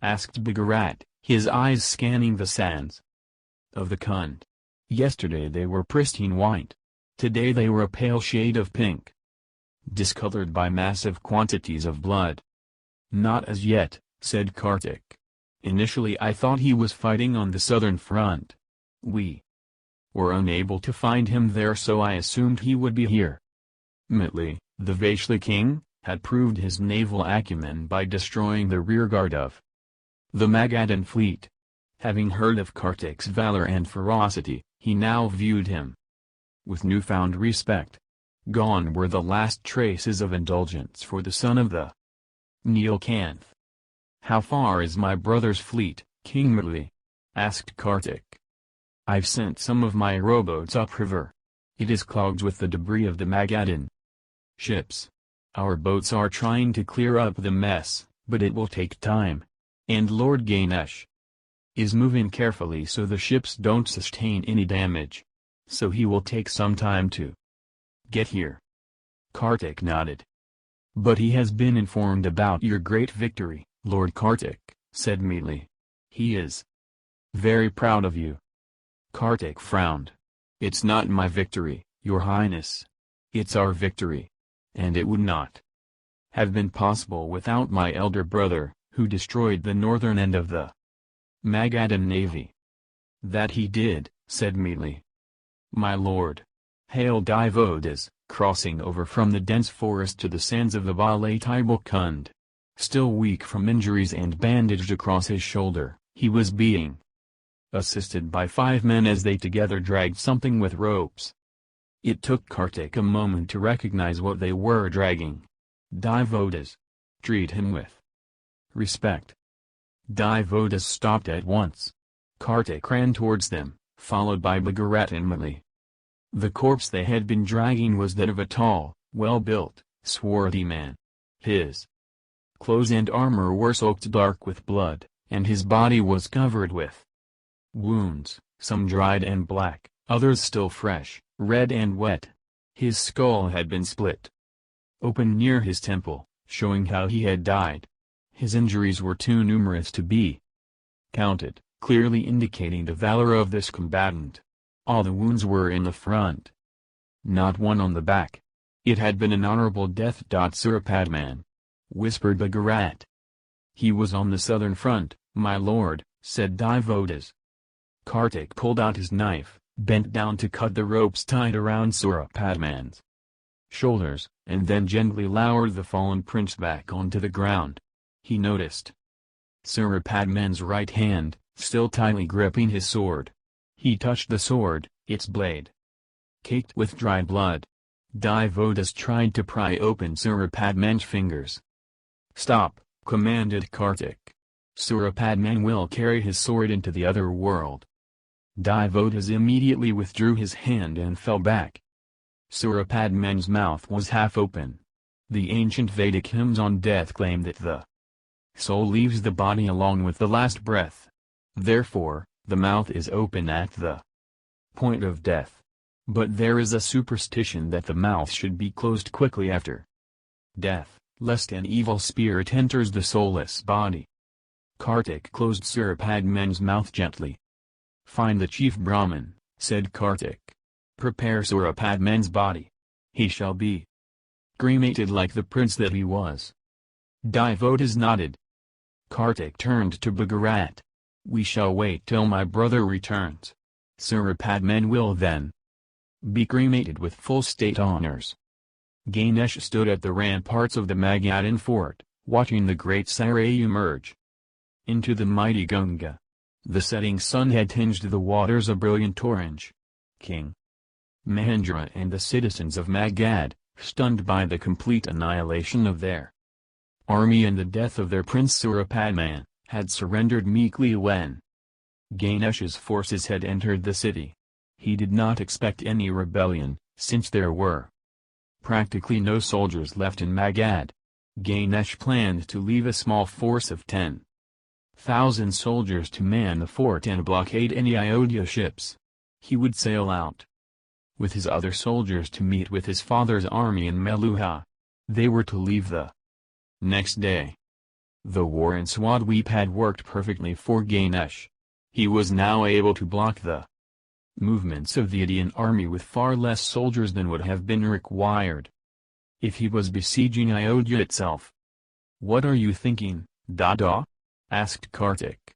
Asked Bhagat, his eyes scanning the sands of the Kund. Yesterday they were pristine white. Today they were a pale shade of pink, discolored by massive quantities of blood. Not as yet, said Kartik. Initially I thought he was fighting on the southern front. We were unable to find him there, so I assumed he would be here. Ultimately, the Vaishli king had proved his naval acumen by destroying the rearguard of the Magadhan fleet. Having heard of Kartik's valor and ferocity, he now viewed him with newfound respect. Gone were the last traces of indulgence for the son of the Neelkanth. How far is my brother's fleet, King Murli? Asked Kartik. I've sent some of my rowboats upriver. It is clogged with the debris of the Magadhan ships. Our boats are trying to clear up the mess, but it will take time. And Lord Ganesh is moving carefully so the ships don't sustain any damage. So he will take some time to get here. Kartik nodded. But he has been informed about your great victory, Lord Kartik, said Mealy. He is very proud of you. Kartik frowned. It's not my victory, your highness. It's our victory. And it would not have been possible without my elder brother, who destroyed the northern end of the Magadhan navy. That he did, said Mealy. My lord. Hail Daivodas, crossing over from the dense forest to the sands of the Balai Tibalkund. Still weak from injuries and bandaged across his shoulder, he was being assisted by 5 men as they together dragged something with ropes. It took Kartik a moment to recognize what they were dragging. Daivodas. Treat him with respect. Daivodas stopped at once. Kartik ran towards them, followed by Bhagat and Mali. The corpse they had been dragging was that of a tall, well-built, swarthy man. His clothes and armor were soaked dark with blood, and his body was covered with wounds, some dried and black, others still fresh, red and wet. His skull had been split open near his temple, showing how he had died. His injuries were too numerous to be counted, clearly indicating the valor of this combatant. All the wounds were in the front, not one on the back. It had been an honorable death. Surapadman, whispered Bhagat. He was on the southern front, my lord, said Daivodas. Kartik pulled out his knife, bent down to cut the ropes tied around Surapadman's shoulders, and then gently lowered the fallen prince back onto the ground. He noticed Surapadman's right hand, still tightly gripping his sword. He touched the sword, its blade caked with dry blood. Daivodas tried to pry open Surapadman's fingers. Stop, commanded Kartik. Surapadman will carry his sword into the other world. Daivodas immediately withdrew his hand and fell back. Surapadman's mouth was half open. The ancient Vedic hymns on death claim that the soul leaves the body along with the last breath. Therefore, the mouth is open at the point of death. But there is a superstition that the mouth should be closed quickly after death, lest an evil spirit enters the soulless body. Kartik closed Surapadman's mouth gently. Find the chief Brahmin, said Kartik. Prepare Surapadman's body. He shall be cremated like the prince that he was. Daivodas nodded. Kartik turned to Bhagat. We shall wait till my brother returns. Surapadman will then be cremated with full state honors. Ganesh stood at the ramparts of the Magadhan fort, watching the great Sarayu merge into the mighty Ganga. The setting sun had tinged the waters a brilliant orange. King Mahendra and the citizens of Magadh, stunned by the complete annihilation of their army and the death of their prince Surapadman, had surrendered meekly when Ganesh's forces had entered the city. He did not expect any rebellion, since there were practically no soldiers left in Magadh. Ganesh planned to leave a small force of 10,000 soldiers to man the fort and blockade any Ayodhya ships. He would sail out with his other soldiers to meet with his father's army in Meluha. They were to leave the next day. The war in Swadweep had worked perfectly for Ganesh. He was now able to block the movements of the Indian army with far less soldiers than would have been required if he was besieging Ayodhya itself. What are you thinking, Dada? Asked Kartik.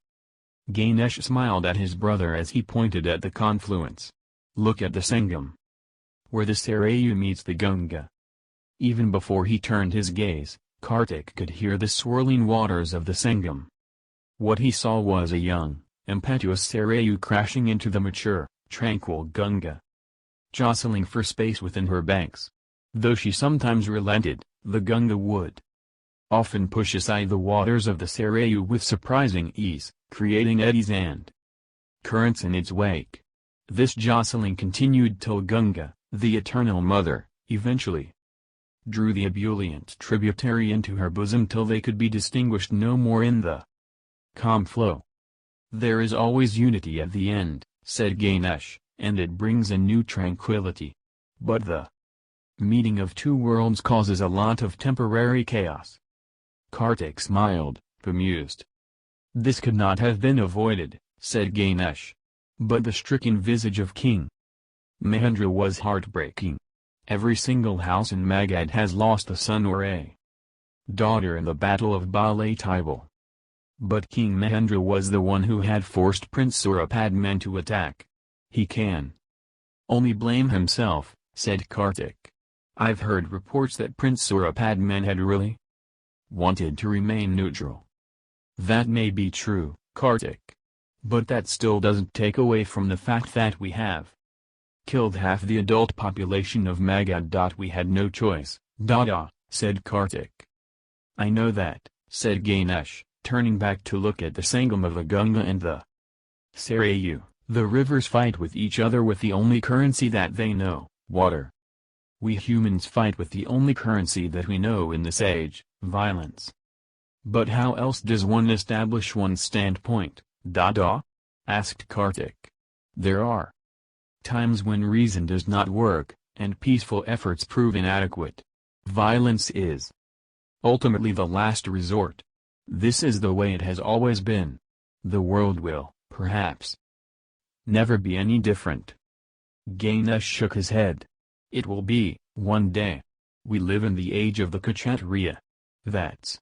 Ganesh smiled at his brother as he pointed at the confluence. Look at the Sangam, where the Sarayu meets the Ganga. Even before he turned his gaze, Kartik could hear the swirling waters of the Sangam. What he saw was a young, impetuous Sarayu crashing into the mature, tranquil Ganga, jostling for space within her banks. Though she sometimes relented, the Ganga would often push aside the waters of the Sarayu with surprising ease, creating eddies and currents in its wake. This jostling continued till Ganga, the eternal mother, eventually drew the ebullient tributary into her bosom till they could be distinguished no more in the calm flow. There is always unity at the end, said Ganesh, and it brings a new tranquility. But the meeting of two worlds causes a lot of temporary chaos. Kartik smiled, bemused. This could not have been avoided, said Ganesh. But the stricken visage of King Mahendra was heartbreaking. Every single house in Magad has lost a son or a daughter in the Battle of Balai Tibal. But King Mahendra was the one who had forced Prince Surapadman to attack. He can only blame himself, said Kartik. I've heard reports that Prince Surapadman had really wanted to remain neutral. That may be true, Kartik. But that still doesn't take away from the fact that we have killed half the adult population of Magad. We had no choice, said Kartik. I know that, said Ganesh, turning back to look at the Sangam of the Ganga and the Sarayu. The rivers fight with each other with the only currency that they know, water. We humans fight with the only currency that we know in this age, violence. But how else does one establish one's standpoint, asked Kartik. There are times when reason does not work, and peaceful efforts prove inadequate. Violence is ultimately the last resort. This is the way it has always been. The world will, perhaps, never be any different. Ganesh shook his head. It will be, one day. We live in the age of the Kshatriya. That's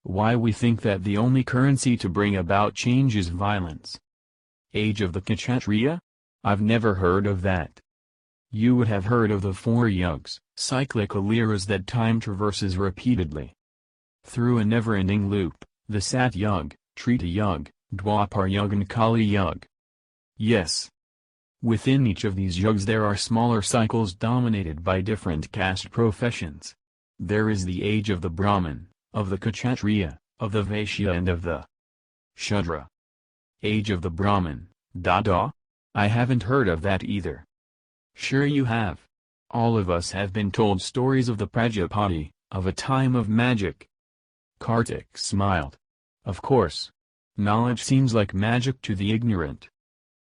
why we think that the only currency to bring about change is violence. Age of the Kshatriya? I've never heard of that. You would have heard of the 4 yugs, cyclical eras that time traverses repeatedly through a never-ending loop, the Sat Yug, Treta Yug, Dwapar Yug and Kali Yug. Yes. Within each of these yugs there are smaller cycles dominated by different caste professions. There is the age of the Brahmin, of the Kshatriya, of the Vaishya and of the Shudra. Age of the Brahmin, I haven't heard of that either. Sure you have. All of us have been told stories of the Prajapati, of a time of magic. Kartik smiled. Of course. Knowledge seems like magic to the ignorant.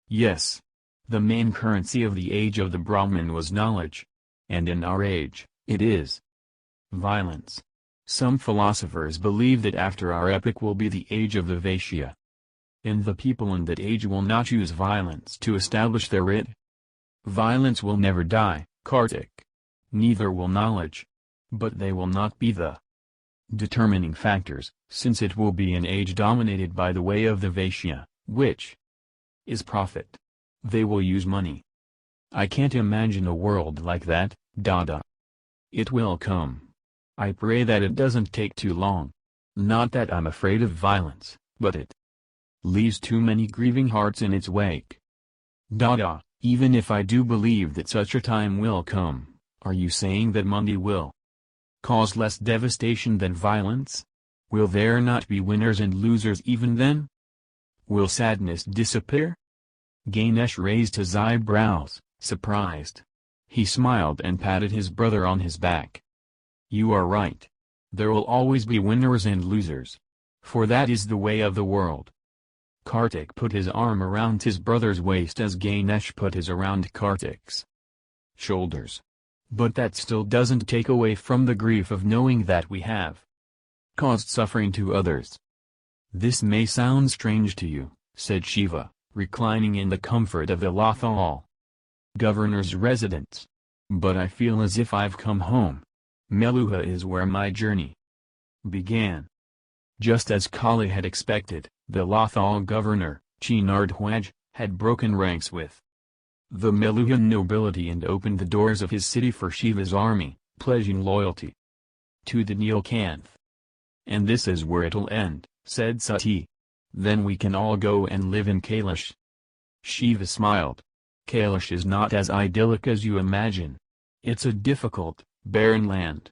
Yes. The main currency of the age of the Brahmin was knowledge. And in our age, it is violence. Some philosophers believe that after our epoch will be the age of the Vaishya. And the people in that age will not use violence to establish their id. Violence will never die, Kartik. Neither will knowledge. But they will not be the determining factors, since it will be an age dominated by the way of the Vaishya, which is profit. They will use money. I can't imagine a world like that, Dada. It will come. I pray that it doesn't take too long. Not that I'm afraid of violence, but it leaves too many grieving hearts in its wake. Dada, even if I do believe that such a time will come, are you saying that money will cause less devastation than violence? Will there not be winners and losers even then? Will sadness disappear? Ganesh raised his eyebrows, surprised. He smiled and patted his brother on his back. You are right. There will always be winners and losers. For that is the way of the world. Kartik put his arm around his brother's waist as Ganesh put his around Kartik's shoulders. But that still doesn't take away from the grief of knowing that we have caused suffering to others. This may sound strange to you, said Shiva, reclining in the comfort of the Lothal governor's residence. But I feel as if I've come home. Meluha is where my journey began. Just as Kali had expected, the Lothal governor, Chinardhwaj, had broken ranks with the Meluhan nobility and opened the doors of his city for Shiva's army, pledging loyalty to the Nilkanth. And this is where it'll end, said Sati. Then we can all go and live in Kailash. Shiva smiled. Kailash is not as idyllic as you imagine. It's a difficult, barren land.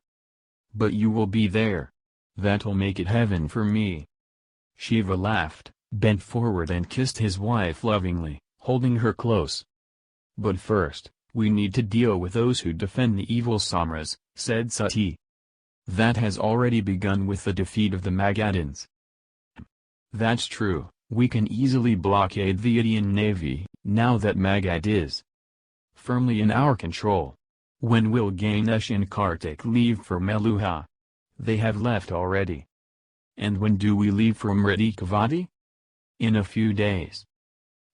But you will be there. That'll make it heaven for me. Shiva laughed, bent forward and kissed his wife lovingly, holding her close. But first, we need to deal with those who defend the evil Samras, said Sati. That has already begun with the defeat of the Magadans. That's true, we can easily blockade the Indian navy, now that Magad is firmly in our control. When will Ganesh and Kartik leave for Meluha? They have left already. And when do we leave for Mridikavati? In a few days.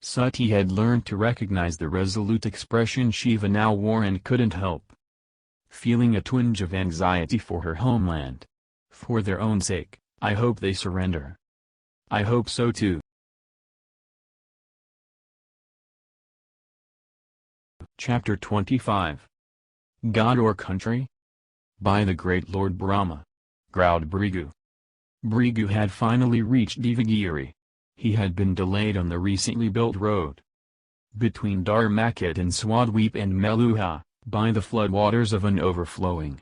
Sati had learned to recognize the resolute expression Shiva now wore and couldn't help feeling a twinge of anxiety for her homeland. For their own sake, I hope they surrender. I hope so too. Chapter 25. God or Country? By the great Lord Brahma, growled Brigu. Brigu had finally reached Devagiri. He had been delayed on the recently built road between Dharmakat and Swadweep and Meluha, by the floodwaters of an overflowing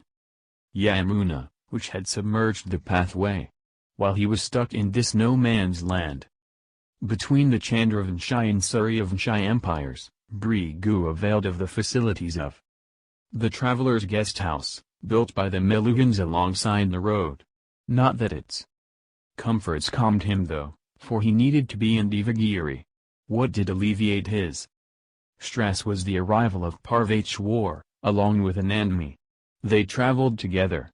Yamuna, which had submerged the pathway. While he was stuck in this no-man's land between the Chandravanshi and Suryavanshi empires, Brigu availed of the facilities of the traveler's guest house, built by the Meluhans alongside the road. Not that its comforts calmed him though, for he needed to be in Devagiri. What did alleviate his stress was the arrival of Parvateshwar, along with Anandmi. They traveled together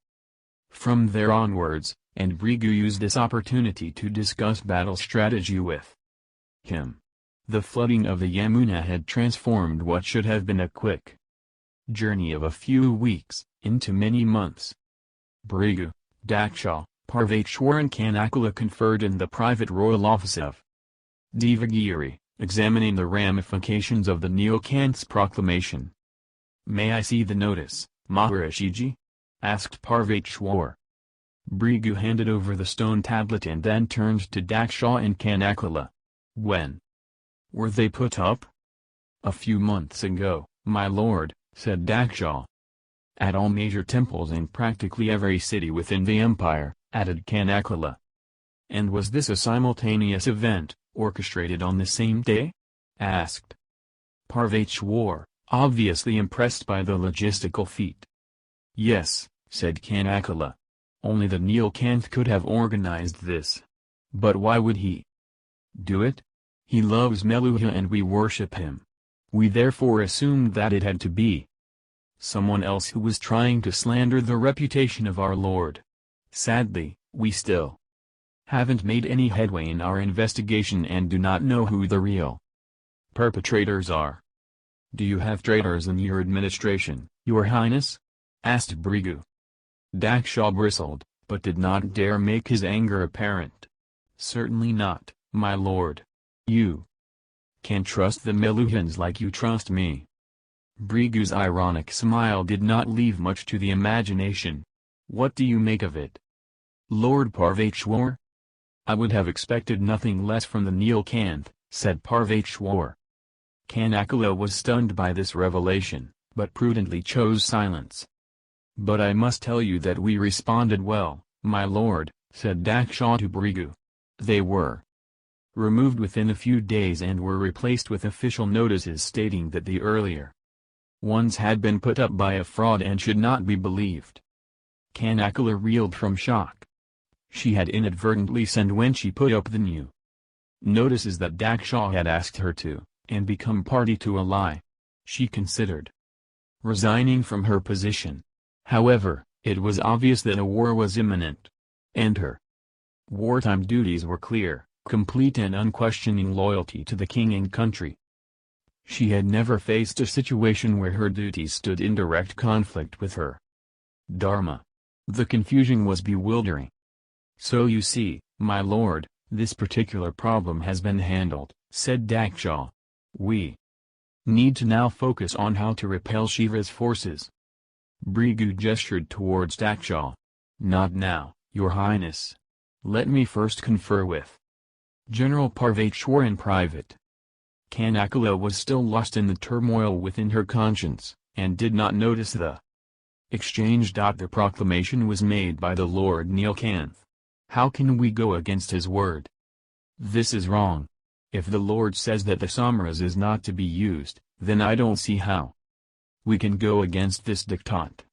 from there onwards, and Brigu used this opportunity to discuss battle strategy with him. The flooding of the Yamuna had transformed what should have been a quick journey of a few weeks, into many months. Brigu, Daksha, Parvateshwar and Kanakula conferred in the private royal office of Devagiri, examining the ramifications of the Neelkanth's proclamation. "May I see the notice, Maharishiji?" asked Parvateshwar. Brigu handed over the stone tablet and then turned to Daksha and Kanakula. "When were they put up?" "A few months ago, my lord," said Daksha. "At all major temples in practically every city within the empire," added Kanakula. "And was this a simultaneous event, orchestrated on the same day?" asked Parvateshwar, obviously impressed by the logistical feat. "Yes," said Kanakula. "Only the Neelkanth could have organized this. But why would he do it? He loves Meluha and we worship him. We therefore assumed that it had to be someone else who was trying to slander the reputation of our lord. Sadly, we still haven't made any headway in our investigation and do not know who the real perpetrators are." "Do you have traitors in your administration, your highness?" asked Brigu. Daksha bristled, but did not dare make his anger apparent. "Certainly not, my lord. You can trust the Meluhans like you trust me." Brigu's ironic smile did not leave much to the imagination. "What do you make of it, Lord Parvateshwar?" "I would have expected nothing less from the Neelkanth," said Parvateshwar. Kanakula was stunned by this revelation, but prudently chose silence. "But I must tell you that we responded well, my lord," said Daksha to Brigu. "They were removed within a few days and were replaced with official notices stating that the earlier ones had been put up by a fraud and should not be believed." Kanakula reeled from shock. She had inadvertently sent when she put up the new notices that Daksha had asked her to, and become party to a lie. She considered resigning from her position. However, it was obvious that a war was imminent, and her wartime duties were clear: complete and unquestioning loyalty to the king and country. She had never faced a situation where her duties stood in direct conflict with her dharma. The confusion was bewildering. "So you see, my lord, this particular problem has been handled," said Daksha. "We need to now focus on how to repel Shiva's forces." Brigu gestured towards Daksha. "Not now, your highness. Let me first confer with General Parvateshwar in private." Kanakula was still lost in the turmoil within her conscience, and did not notice the exchange. The proclamation was made by the Lord Neelkanth. How can we go against his word? This is wrong. If the Lord says that the Samras is not to be used, then I don't see how we can go against this diktat.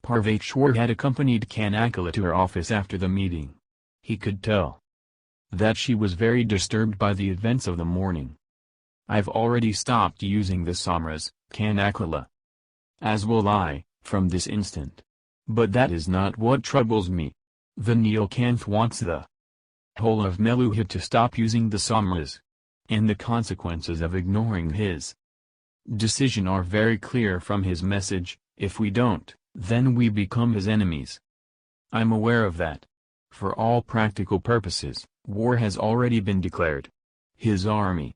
Parvateshwar had accompanied Kanakula to her office after the meeting. He could tell that she was very disturbed by the events of the morning. "I've already stopped using the Samras, Kanakula. As will I, from this instant. But that is not what troubles me. The Neelkanth wants the whole of Meluha to stop using the Samras. and the consequences of ignoring his decision are very clear from his message. If we don't, then we become his enemies. I'm aware of that. For all practical purposes, war has already been declared. His army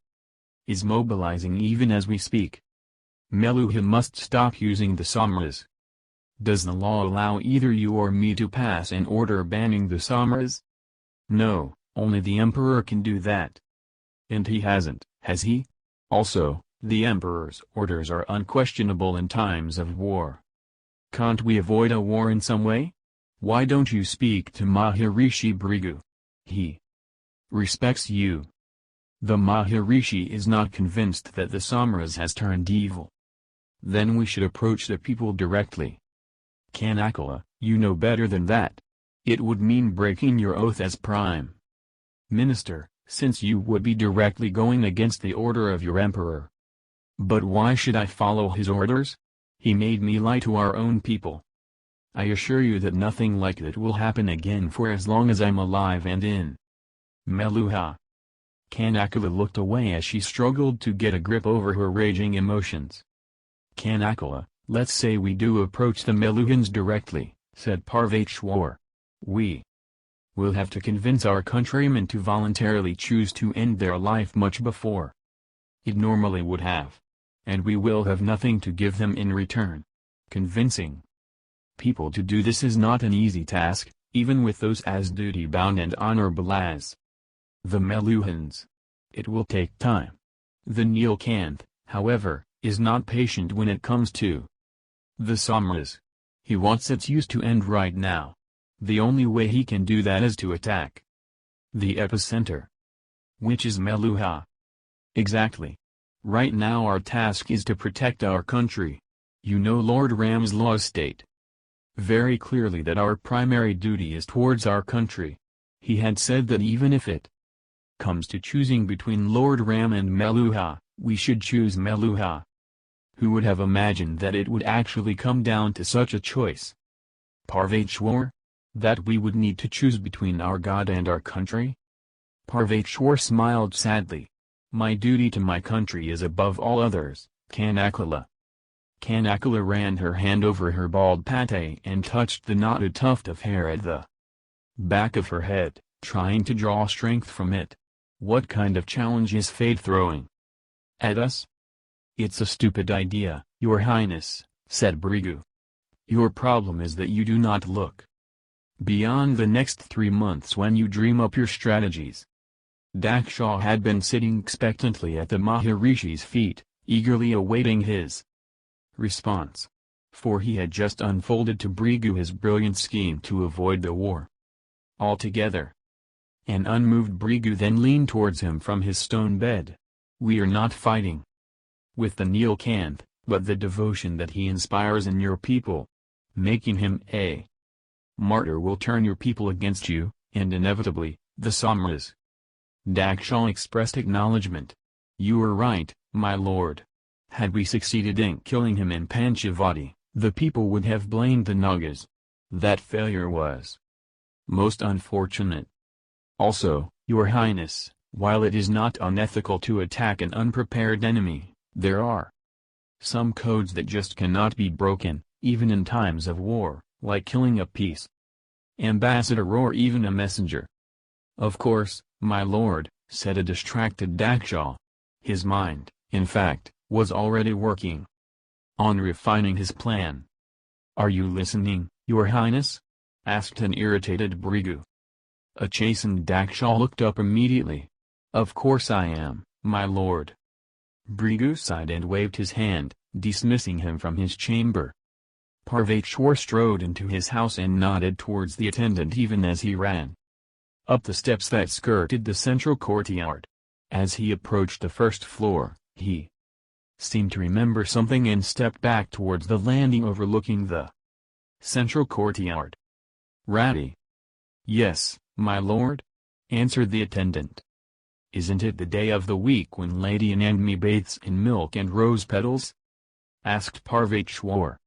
is mobilizing even as we speak. Meluha must stop using the Samras. Does the law allow either you or me to pass an order banning the Samras? No, only the emperor can do that. And he hasn't, has he? Also, the emperor's orders are unquestionable in times of war. Can't we avoid a war in some way? Why don't you speak to Maharishi Bhrigu? He respects you. The Maharishi is not convinced that the Samras has turned evil. Then we should approach the people directly. Kanakala, you know better than that. It would mean breaking your oath as Prime Minister, since you would be directly going against the order of your emperor. But why should I follow his orders? He made me lie to our own people. I assure you that nothing like that will happen again for as long as I'm alive and in Meluha. Kanakala looked away as she struggled to get a grip over her raging emotions. Kanakala, let's say we do approach the Meluhans directly, said Parvateshwar. We will have to convince our countrymen to voluntarily choose to end their life much before it normally would have. And we will have nothing to give them in return. Convincing people to do this is not an easy task, even with those as duty-bound and honorable as the Meluhans. It will take time. The Nilkanth, however, is not patient when it comes to the Samras. He wants its use to end right now. The only way he can do that is to attack the epicenter, which is Meluha. Exactly. Right now our task is to protect our country. You know Lord Ram's laws state very clearly that our primary duty is towards our country. He had said that even if it comes to choosing between Lord Ram and Meluha, we should choose Meluha. Who would have imagined that it would actually come down to such a choice? Parvateshwar? That we would need to choose between our God and our country? Parvateshwar smiled sadly. My duty to my country is above all others, Kanakala. Kanakala ran her hand over her bald pate and touched the knotted tuft of hair at the back of her head, trying to draw strength from it. What kind of challenge is fate throwing at us? It's a stupid idea, Your Highness, said Bhrigu. Your problem is that you do not look beyond the next 3 months when you dream up your strategies. Daksha had been sitting expectantly at the Maharishi's feet, eagerly awaiting his response. For he had just unfolded to Bhrigu his brilliant scheme to avoid the war altogether. An unmoved Bhrigu then leaned towards him from his stone bed. We are not fighting with the Nilkanth, but the devotion that he inspires in your people, making him a martyr, will turn your people against you, and inevitably, the Samras. Daksha expressed acknowledgement. You are right, my lord. Had we succeeded in killing him in Panchavati, the people would have blamed the Nagas. That failure was most unfortunate. Also, Your Highness, while it is not unethical to attack an unprepared enemy, there are some codes that just cannot be broken, even in times of war, like killing a peace ambassador or even a messenger. Of course, my lord, said a distracted Daksha. His mind, in fact, was already working on refining his plan. Are you listening, Your Highness? Asked an irritated Bhrigu. A chastened Daksha looked up immediately. Of course I am, my lord. Bhrigu sighed and waved his hand, dismissing him from his chamber. Parvateshwar strode into his house and nodded towards the attendant even as he ran up the steps that skirted the central courtyard. As he approached the first floor, he seemed to remember something and stepped back towards the landing overlooking the central courtyard. Ratty. Yes, my lord? Answered the attendant. Isn't it the day of the week when Lady Anandmi bathes in milk and rose petals? Asked Parvateshwar.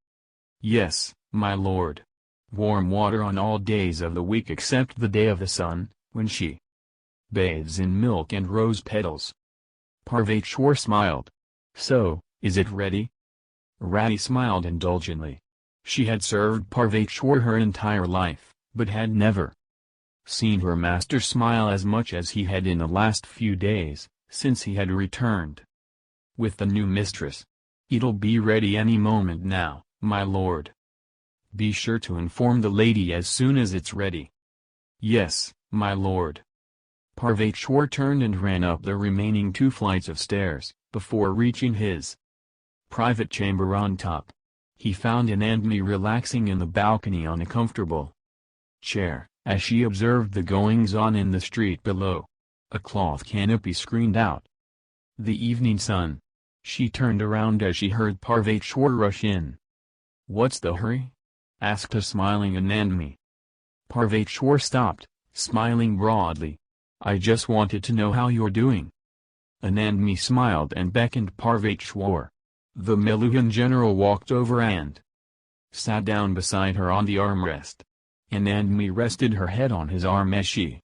Yes, my lord. Warm water on all days of the week except the day of the sun, when she bathes in milk and rose petals. Parvati smiled. So, is it ready? Rati smiled indulgently. She had served Parvati her entire life, but had never seen her master smile as much as he had in the last few days, since he had returned with the new mistress. It'll be ready any moment now, my lord. Be sure to inform the lady as soon as it's ready. Yes, my lord. Parvati turned and ran up the remaining 2 flights of stairs, before reaching his private chamber on top. He found Anandni relaxing in the balcony on a comfortable chair, as she observed the goings-on in the street below. A cloth canopy screened out the evening sun. She turned around as she heard Parvati rush in. "What's the hurry?" asked a smiling Anandni. Parvati stopped, smiling broadly. "I just wanted to know how you're doing." Anandni smiled and beckoned Parvati. The Meluhan general walked over and sat down beside her on the armrest. Anandni rested her head on his arm as she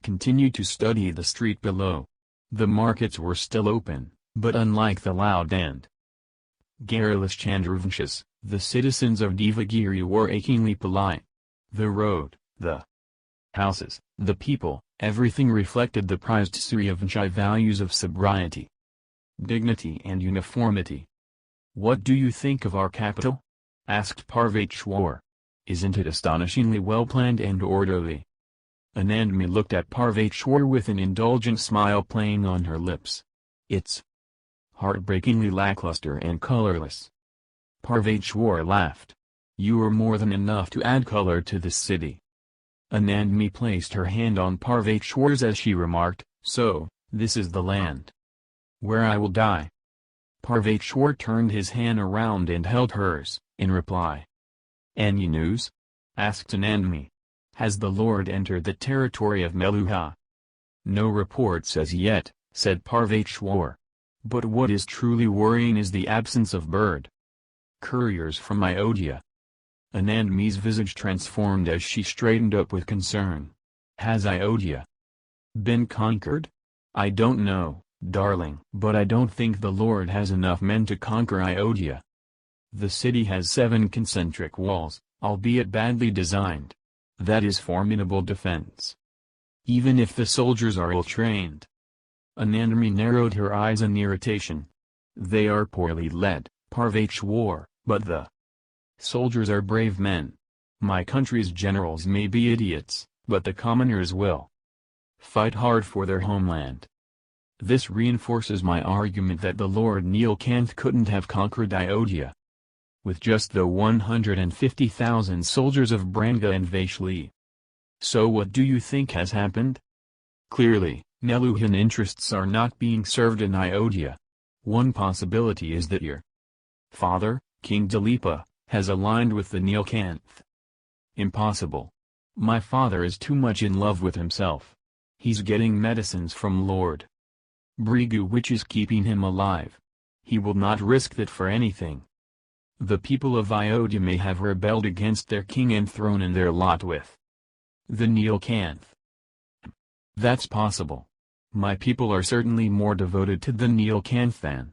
continued to study the street below. The markets were still open, but unlike the loud and garrulous Chandravanshas, the citizens of Devagiri were achingly polite. The road, the houses, the people, everything reflected the prized Suryavanshi values of sobriety, dignity and uniformity. "What do you think of our capital?" asked Parvati. "Isn't it astonishingly well planned and orderly?" Anandni looked at Parvati with an indulgent smile playing on her lips. "It's heartbreakingly lackluster and colorless." Parvati laughed. "You are more than enough to add color to this city." Anandni placed her hand on Parvati's as she remarked, "So, this is the land where I will die." Parvati turned his hand around and held hers, in reply. "Any news?" asked Anandni. "Has the Lord entered the territory of Meluha?" "No reports as yet," said Parvati. "But what is truly worrying is the absence of bird couriers from Ayodhya." Anandni's visage transformed as she straightened up with concern. "Has Ayodhya been conquered?" "I don't know, darling. But I don't think the Lord has enough men to conquer Ayodhya. The city has 7 concentric walls, albeit badly designed. That is formidable defense, even if the soldiers are ill-trained." Anandni narrowed her eyes in irritation. "They are poorly led, Parvati, but the soldiers are brave men. My country's generals may be idiots, but the commoners will fight hard for their homeland." This reinforces my argument that the Lord Nilkanth couldn't have conquered Ayodhya with just the 150,000 soldiers of Branga and Vaishali. So what do you think has happened? Clearly, Meluhan interests are not being served in Ayodhya. One possibility is that your father, King Dilipa, has aligned with the Nilkanth. Impossible. My father is too much in love with himself. He's getting medicines from Lord Brigu which is keeping him alive. He will not risk that for anything. The people of Ayodhya may have rebelled against their king and thrown in their lot with the Nilkanth. That's possible. My people are certainly more devoted to the Nilkanth than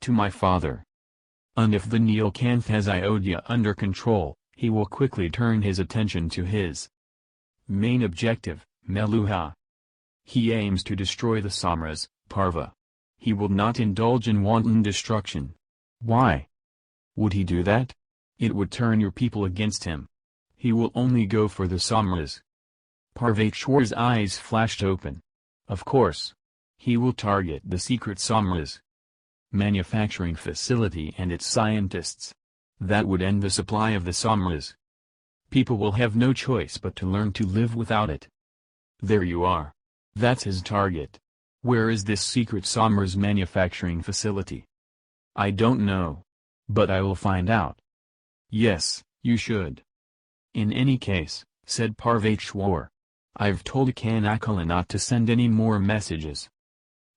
to my father. And if the Nilkanth has Ayodhya under control, he will quickly turn his attention to his main objective, Meluha. He aims to destroy the Samras, Parva. He will not indulge in wanton destruction. Why would he do that? It would turn your people against him. He will only go for the Samras. Parvati's eyes flashed open. Of course. He will target the secret Samras manufacturing facility and its scientists. That would end the supply of the Samras. People will have no choice but to learn to live without it. There you are. That's his target. Where is this secret Samras manufacturing facility? I don't know. But I will find out. Yes, you should. In any case, said Parvati, I've told Kanakala not to send any more messages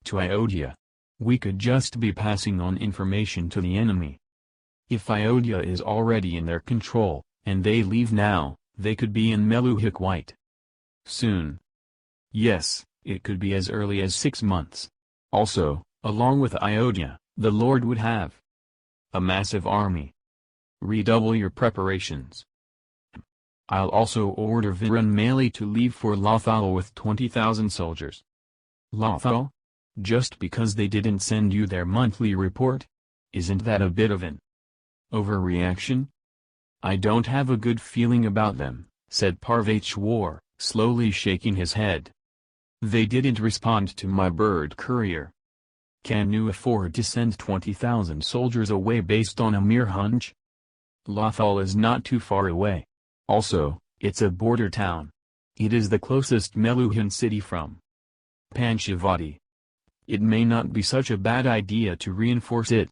to Ayodhya. We could just be passing on information to the enemy. If Ayodhya is already in their control, and they leave now, they could be in Meluha quite soon. Yes, it could be as early as 6 months. Also, along with Ayodhya, the Lord would have a massive army. Redouble your preparations. I'll also order Virunmali to leave for Lothal with 20,000 soldiers. Lothal? Just because they didn't send you their monthly report? Isn't that a bit of an overreaction? I don't have a good feeling about them, said Parvachwar, slowly shaking his head. They didn't respond to my bird courier. Can you afford to send 20,000 soldiers away based on a mere hunch? Lothal is not too far away. Also, it's a border town. It is the closest Meluhan city from Panchavati. It may not be such a bad idea to reinforce it.